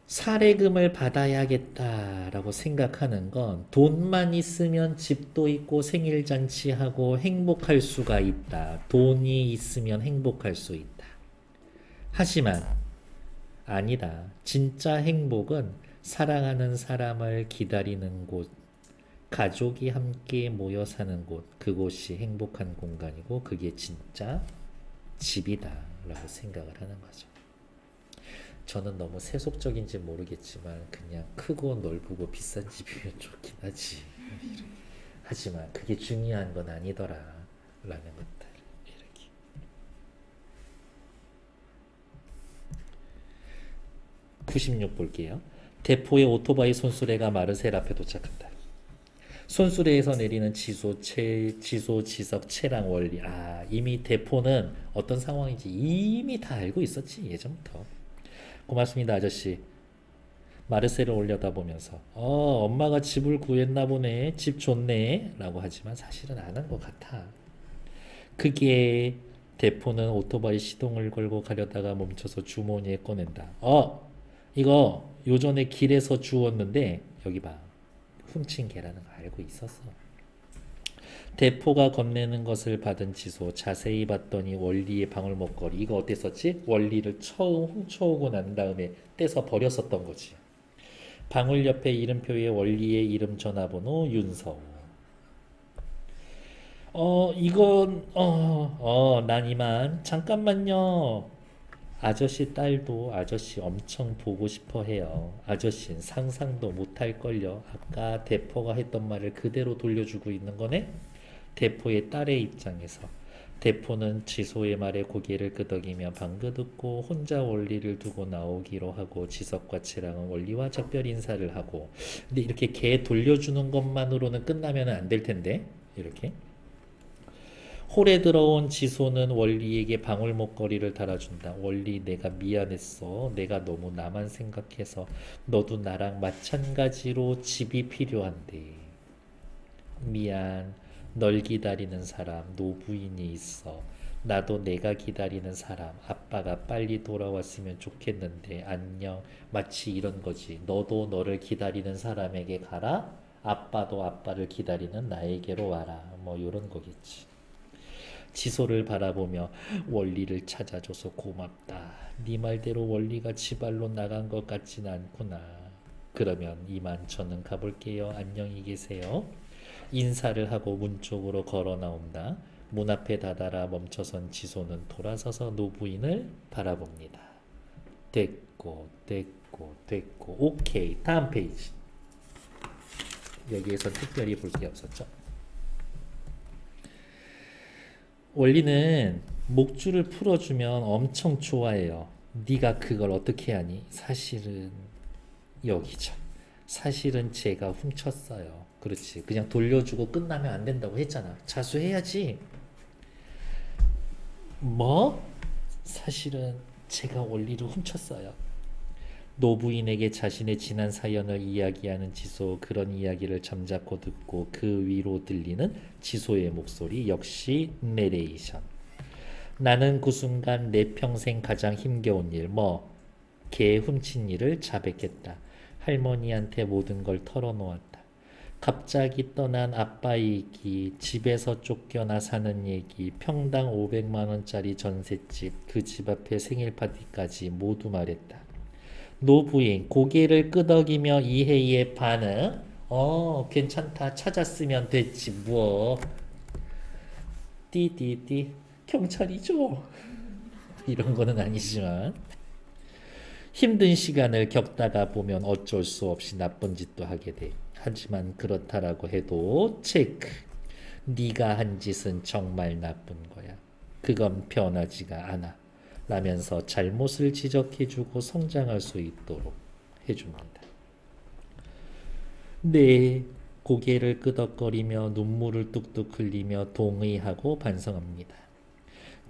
사례금을 받아야겠다라고 생각하는 건 돈만 있으면 집도 있고 생일잔치하고 행복할 수가 있다. 돈이 있으면 행복할 수 있다. 하지만 아니다. 진짜 행복은 사랑하는 사람을 기다리는 곳, 가족이 함께 모여 사는 곳, 그곳이 행복한 공간이고 그게 진짜 집이다 라고 생각을 하는 거죠. 저는 너무 세속적인지 모르겠지만 그냥 크고 넓고 비싼 집이면 좋긴 하지. 하지만 그게 중요한 건 아니더라 라는 것들. 이렇게 96 볼게요. 대포의 오토바이 손수레가 마르셀 앞에 도착한다. 손수레에서 내리는 지소, 지석, 체랑 원리. 이미 대포는 어떤 상황인지 이미 다 알고 있었지, 예전부터. 고맙습니다, 아저씨. 마르셀을 올려다보면서 엄마가 집을 구했나 보네. 집 좋네. 라고 하지만 사실은 안 한 것 같아. 그게 대포는 오토바이 시동을 걸고 가려다가 멈춰서 주머니에 꺼낸다. 이거 요전에 길에서 주웠는데 여기 봐. 훔친 개라는 거 알고 있었어. 대포가 건네는 것을 받은 지소 자세히 봤더니 원리의 방울목걸이. 이거 어땠었지? 원리를 처음 훔쳐오고 난 다음에 떼서 버렸었던 거지. 방울 옆에 이름표에 원리의 이름 전화번호 윤서우. 난 이만. 잠깐만요. 아저씨 딸도 아저씨 엄청 보고 싶어 해요. 아저씨는 상상도 못할걸요. 아까 대포가 했던 말을 그대로 돌려주고 있는 거네? 대포의 딸의 입장에서 대포는 지소의 말에 고개를 끄덕이며 방긋 웃고 혼자 원리를 두고 나오기로 하고 지석과 채랑은 원리와 작별 인사를 하고. 근데 이렇게 개 돌려주는 것만으로는 끝나면 안 될 텐데 이렇게 홀에 들어온 지소는 원리에게 방울목걸이를 달아준다. 원리, 내가 미안했어. 내가 너무 나만 생각해서. 너도 나랑 마찬가지로 집이 필요한데. 미안. 널 기다리는 사람, 노부인이 있어. 나도 내가 기다리는 사람, 아빠가 빨리 돌아왔으면 좋겠는데. 안녕. 마치 이런 거지. 너도 너를 기다리는 사람에게 가라. 아빠도 아빠를 기다리는 나에게로 와라. 뭐 이런 거겠지. 지소를 바라보며 원리를 찾아줘서 고맙다. 네 말대로 원리가 지발로 나간 것 같진 않구나. 그러면 이만 저는 가볼게요. 안녕히 계세요. 인사를 하고 문 쪽으로 걸어 나온다. 문 앞에 다다라 멈춰선 지소는 돌아서서 노부인을 바라봅니다. 됐고. 오케이. 다음 페이지. 여기에서 특별히 볼 게 없었죠. 원리는 목줄을 풀어주면 엄청 좋아해요. 네가 그걸 어떻게 하니? 사실은 여기죠. 사실은 제가 훔쳤어요. 그렇지. 그냥 돌려주고 끝나면 안 된다고 했잖아. 자수해야지. 뭐? 사실은 제가 원리를 훔쳤어요. 노부인에게 자신의 지난 사연을 이야기하는 지소. 그런 이야기를 잠자코 듣고 그 위로 들리는 지소의 목소리. 역시 내레이션. 나는 그 순간 내 평생 가장 힘겨운 일, 개 훔친 일을 자백했다. 할머니한테 모든 걸 털어놓았다. 갑자기 떠난 아빠 얘기, 집에서 쫓겨나 사는 얘기, 평당 500만 원짜리 전셋집, 그 집 앞에 생일 파티까지 모두 말했다. 노부인 고개를 끄덕이며 이해의 반응. 괜찮다. 찾았으면 됐지 뭐. 띠띠띠 경찰이죠. 이런 거는 아니지만 힘든 시간을 겪다가 보면 어쩔 수 없이 나쁜 짓도 하게 돼. 하지만 그렇다라고 해도 체크. 네가 한 짓은 정말 나쁜 거야. 그건 변하지가 않아. 라면서 잘못을 지적해주고 성장할 수 있도록 해줍니다. 네, 고개를 끄덕거리며 눈물을 뚝뚝 흘리며 동의하고 반성합니다.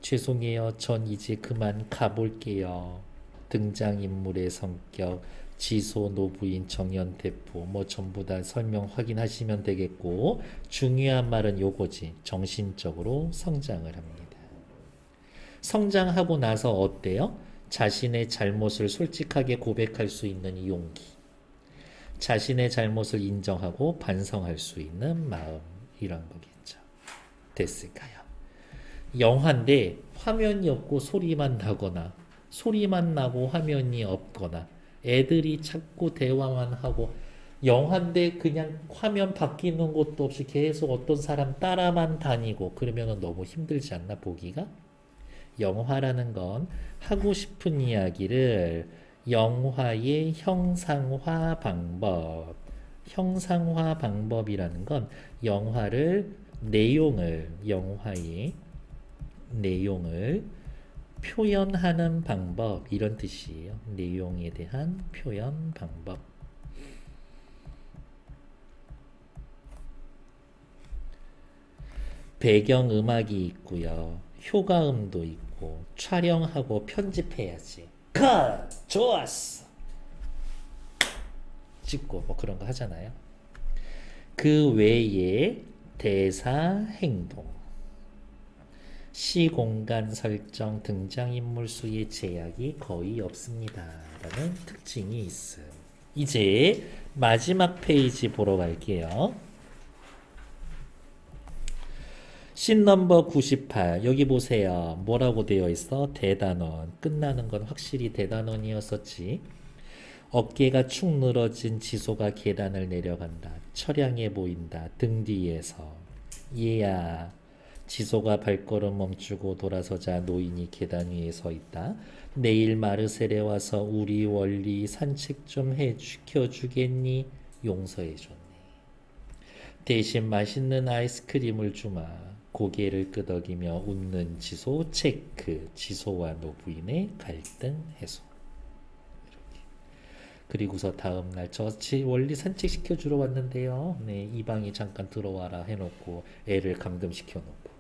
죄송해요. 전 이제 그만 가볼게요. 등장인물의 성격, 지소, 노부인, 정연, 대포 전부 다 설명 확인하시면 되겠고 중요한 말은 요거지. 정신적으로 성장을 합니다. 성장하고 나서 어때요? 자신의 잘못을 솔직하게 고백할 수 있는 용기. 자신의 잘못을 인정하고 반성할 수 있는 마음. 이런 거겠죠. 됐을까요? 영화인데 화면이 없고 소리만 나거나 소리만 나고 화면이 없거나 애들이 자꾸 대화만 하고 영화인데 그냥 화면 바뀌는 것도 없이 계속 어떤 사람 따라만 다니고 그러면 너무 힘들지 않나 보기가? 영화라는 건 하고 싶은 이야기를 영화의 형상화 방법. 형상화 방법이라는 건 영화를 영화의 내용을 표현하는 방법 이런 뜻이에요. 내용에 대한 표현 방법. 배경음악이 있고요. 효과음도 있고 촬영하고 편집해야지. 컷! 좋았어! 찍고 뭐 그런 거 하잖아요. 그 외에 대사, 행동, 시공간 설정, 등장인물 수의 제약이 거의 없습니다. 라는 특징이 있어요. 이제 마지막 페이지 보러 갈게요. 씬 넘버 98 여기 보세요. 뭐라고 되어 있어? 대단원. 끝나는 건 확실히 대단원이었었지. 어깨가 축 늘어진 지소가 계단을 내려간다. 처량해 보인다. 등 뒤에서. 얘야. 지소가 발걸음 멈추고 돌아서자 노인이 계단 위에 서 있다. 내일 마르셀에 와서 우리 원리 산책 좀 시켜주겠니? 용서해줬네. 대신 맛있는 아이스크림을 주마. 고개를 끄덕이며 웃는 지소 체크. 지소와 노부인의 갈등 해소. 그리고서 다음날 저 원리 산책시켜주러 왔는데요. 네, 이 방에 잠깐 들어와라 해놓고 애를 감금시켜 놓고.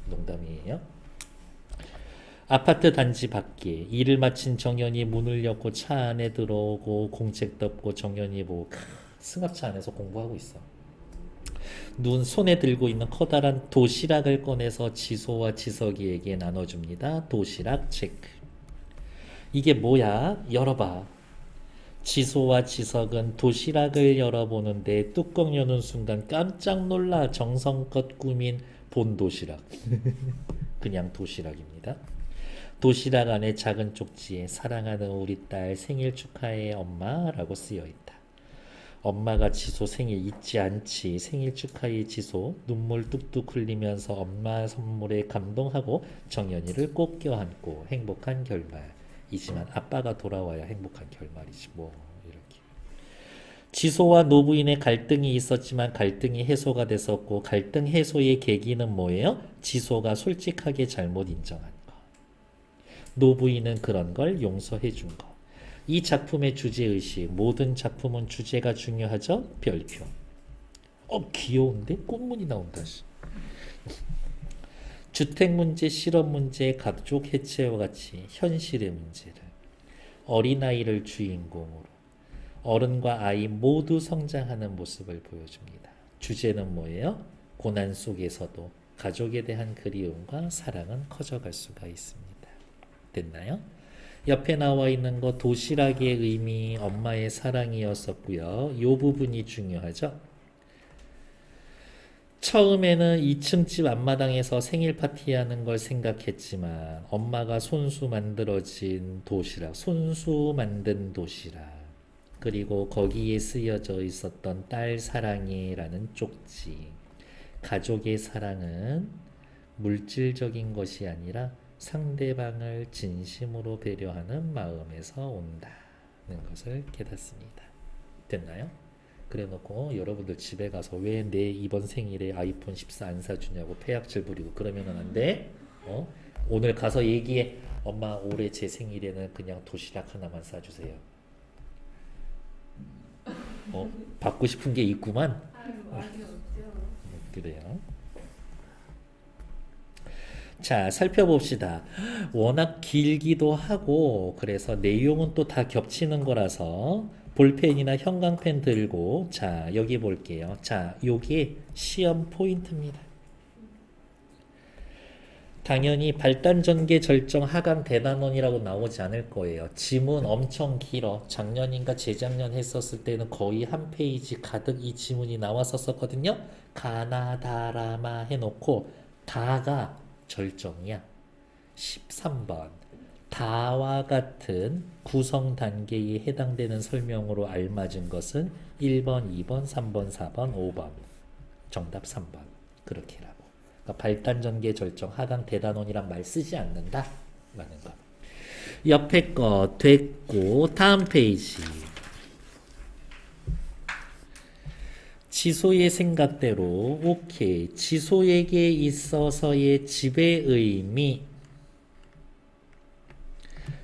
농담이에요. 아파트 단지 밖에 일을 마친 정연이 문을 열고 차 안에 들어오고 공책 덮고 정연이 보고 승합차 안에서 공부하고 있어. 눈 손에 들고 있는 커다란 도시락을 꺼내서 지소와 지석이에게 나눠줍니다. 도시락 체크. 이게 뭐야? 열어봐. 지소와 지석은 도시락을 열어보는데 뚜껑 여는 순간 깜짝 놀라 정성껏 꾸민 본도시락. 그냥 도시락입니다. 도시락 안에 작은 쪽지에 사랑하는 우리 딸 생일 축하해 엄마라고 쓰여있다. 엄마가 지소 생일 잊지 않지. 생일 축하해 지소. 눈물 뚝뚝 흘리면서 엄마 선물에 감동하고 정연이를 꼭 껴안고 행복한 결말. 이지만 아빠가 돌아와야 행복한 결말이지 뭐 이렇게. 지소와 노부인의 갈등이 있었지만 갈등이 해소가 됐었고 갈등 해소의 계기는 뭐예요? 지소가 솔직하게 잘못 인정한 거. 노부인은 그런 걸 용서해 준 거. 이 작품의 주제의식. 모든 작품은 주제가 중요하죠? 별표. 귀여운데? 꽃무늬 나온다. 주택 문제, 실업 문제, 가족 해체와 같이 현실의 문제를 어린아이를 주인공으로 어른과 아이 모두 성장하는 모습을 보여줍니다. 주제는 뭐예요? 고난 속에서도 가족에 대한 그리움과 사랑은 커져갈 수가 있습니다. 됐나요? 옆에 나와 있는 거 도시락의 의미 엄마의 사랑이었었고요. 이 부분이 중요하죠. 처음에는 2층 집 앞마당에서 생일 파티하는 걸 생각했지만 엄마가 손수 만들어진 도시락, 손수 만든 도시락, 그리고 거기에 쓰여져 있었던 딸 사랑해라는 쪽지. 가족의 사랑은 물질적인 것이 아니라 상대방을 진심으로 배려하는 마음에서 온다는 것을 깨닫습니다. 됐나요? 그래놓고 여러분들 집에 가서 왜 내 이번 생일에 아이폰 14 안 사주냐고 폐악질 부리고 그러면은 안 돼. 오늘 가서 얘기해. 엄마 올해 제 생일에는 그냥 도시락 하나만 싸주세요. 받고 싶은 게 있구만. 그래요. 자, 살펴봅시다. 워낙 길기도 하고 그래서 내용은 또 다 겹치는 거라서 볼펜이나 형광펜 들고 자 여기 볼게요. 자 요게 시험 포인트입니다. 당연히 발단 전개 절정 하강 대단원이라고 나오지 않을 거예요. 지문 엄청 길어. 작년인가 재작년 했었을 때는 거의 한 페이지 가득 이 지문이 나왔었거든요. 가나다라마 해놓고 다가 절정이야. 13번 다와 같은 구성 단계에 해당되는 설명으로 알맞은 것은 1번, 2번, 3번, 4번, 5번. 정답 3번. 그렇게 라고. 그러니까 발단 전개 절정 하강 대단원이란 말 쓰지 않는다 라는 것. 옆에 거 됐고 다음 페이지. 지소의 생각대로 오케이. 지소에게 있어서의 집의 의미.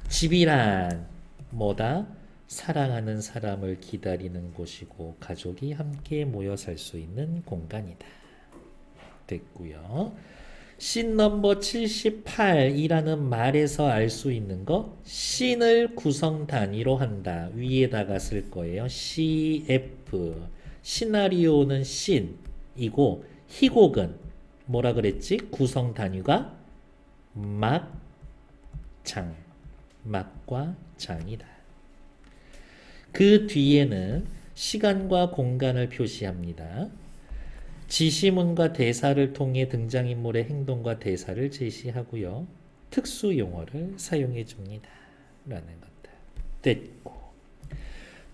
집이란 뭐다? 사랑하는 사람을 기다리는 곳이고 가족이 함께 모여 살 수 있는 공간이다. 됐고요. 씬 넘버 78이라는 말에서 알 수 있는 거 씬을 구성 단위로 한다. 위에다가 쓸 거예요. CF 시나리오는 씬이고 희곡은 뭐라 그랬지? 구성 단위가 막, 장, 막과 장이다. 그 뒤에는 시간과 공간을 표시합니다. 지시문과 대사를 통해 등장인물의 행동과 대사를 제시하고요. 특수 용어를 사용해 줍니다. 라는 것들. 됐고.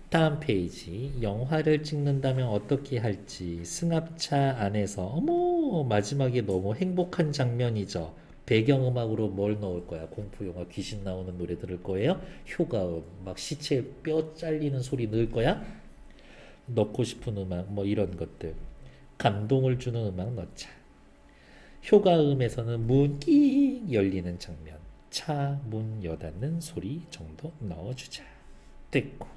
다음 페이지. 영화를 찍는다면 어떻게 할지. 승합차 안에서 어머 마지막에 너무 행복한 장면이죠. 배경음악으로 뭘 넣을 거야? 공포영화 귀신 나오는 노래 들을 거예요? 효과음, 막 시체 뼈 잘리는 소리 넣을 거야? 넣고 싶은 음악 뭐 이런 것들. 감동을 주는 음악 넣자. 효과음에서는 문 끽 열리는 장면, 차 문 여닫는 소리 정도 넣어주자. 됐고.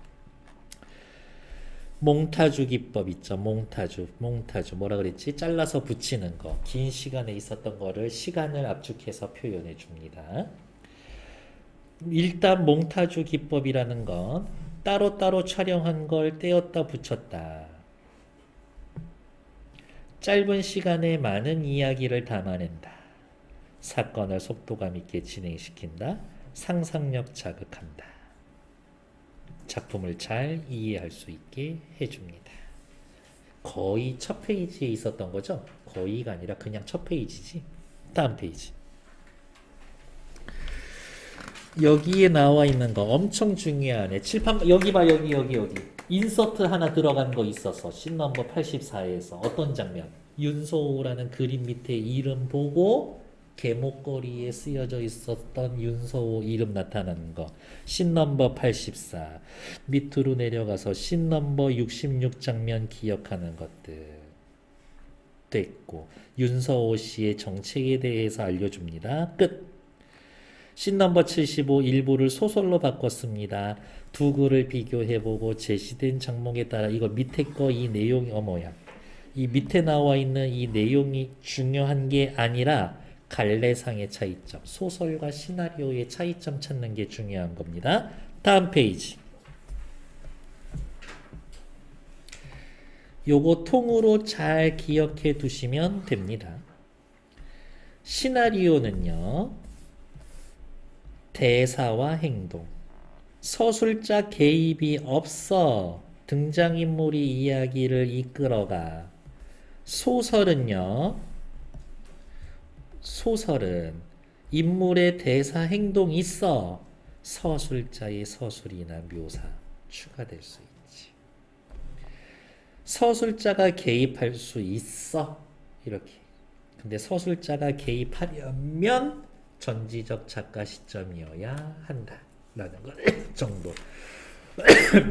몽타주 기법 있죠. 몽타주 뭐라 그랬지? 잘라서 붙이는 거. 긴 시간에 있었던 거를 시간을 압축해서 표현해 줍니다. 일단 몽타주 기법이라는 건 따로따로 촬영한 걸 떼었다 붙였다. 짧은 시간에 많은 이야기를 담아낸다. 사건을 속도감 있게 진행시킨다. 상상력 자극한다. 작품을 잘 이해할 수 있게 해줍니다. 거의 첫 페이지에 있었던 거죠? 거의가 아니라 그냥 첫 페이지지. 다음 페이지. 여기에 나와 있는 거 엄청 중요하네. 칠판 여기 봐. 여기. 인서트 하나 들어간 거 있어서 씬 넘버 84에서 어떤 장면? 윤소호라는 그림 밑에 이름 보고 개목걸이에 쓰여져 있었던 윤서호 이름 나타나는 거. 씬 넘버 84 밑으로 내려가서 씬 넘버 66 장면 기억하는 것들 됐고 윤서호 씨의 정책에 대해서 알려줍니다. 끝. 씬 넘버 75 일부를 소설로 바꿨습니다. 두 글을 비교해보고 제시된 장목에 따라 이거 밑에 거 이 내용이 뭐야? 이 밑에 나와 있는 이 내용이 중요한 게 아니라 갈래상의 차이점, 소설과 시나리오의 차이점 찾는 게 중요한 겁니다. 다음 페이지. 요거 통으로 잘 기억해 두시면 됩니다. 시나리오는요, 대사와 행동, 서술자 개입이 없어 등장인물이 이야기를 이끌어가. 소설은 인물의 대사 행동이 있어 서술자의 서술이나 묘사 추가될 수 있지. 서술자가 개입할 수 있어 이렇게. 근데 서술자가 개입하려면 전지적 작가 시점이어야 한다 라는 것 정도.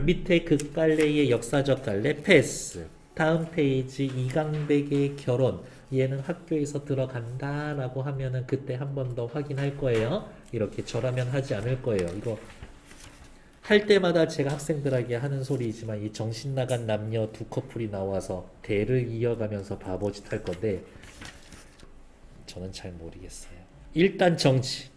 밑에 극갈래의 역사적 갈래 패스. 다음 페이지 이강백의 결혼. 얘는 학교에서 들어간다 라고 하면은 그때 한 번 더 확인할 거예요. 이렇게 저라면 하지 않을 거예요. 이거 할 때마다 제가 학생들에게 하는 소리이지만 이 정신 나간 남녀 두 커플이 나와서 대를 이어가면서 바보짓 할 건데 저는 잘 모르겠어요. 일단 정치.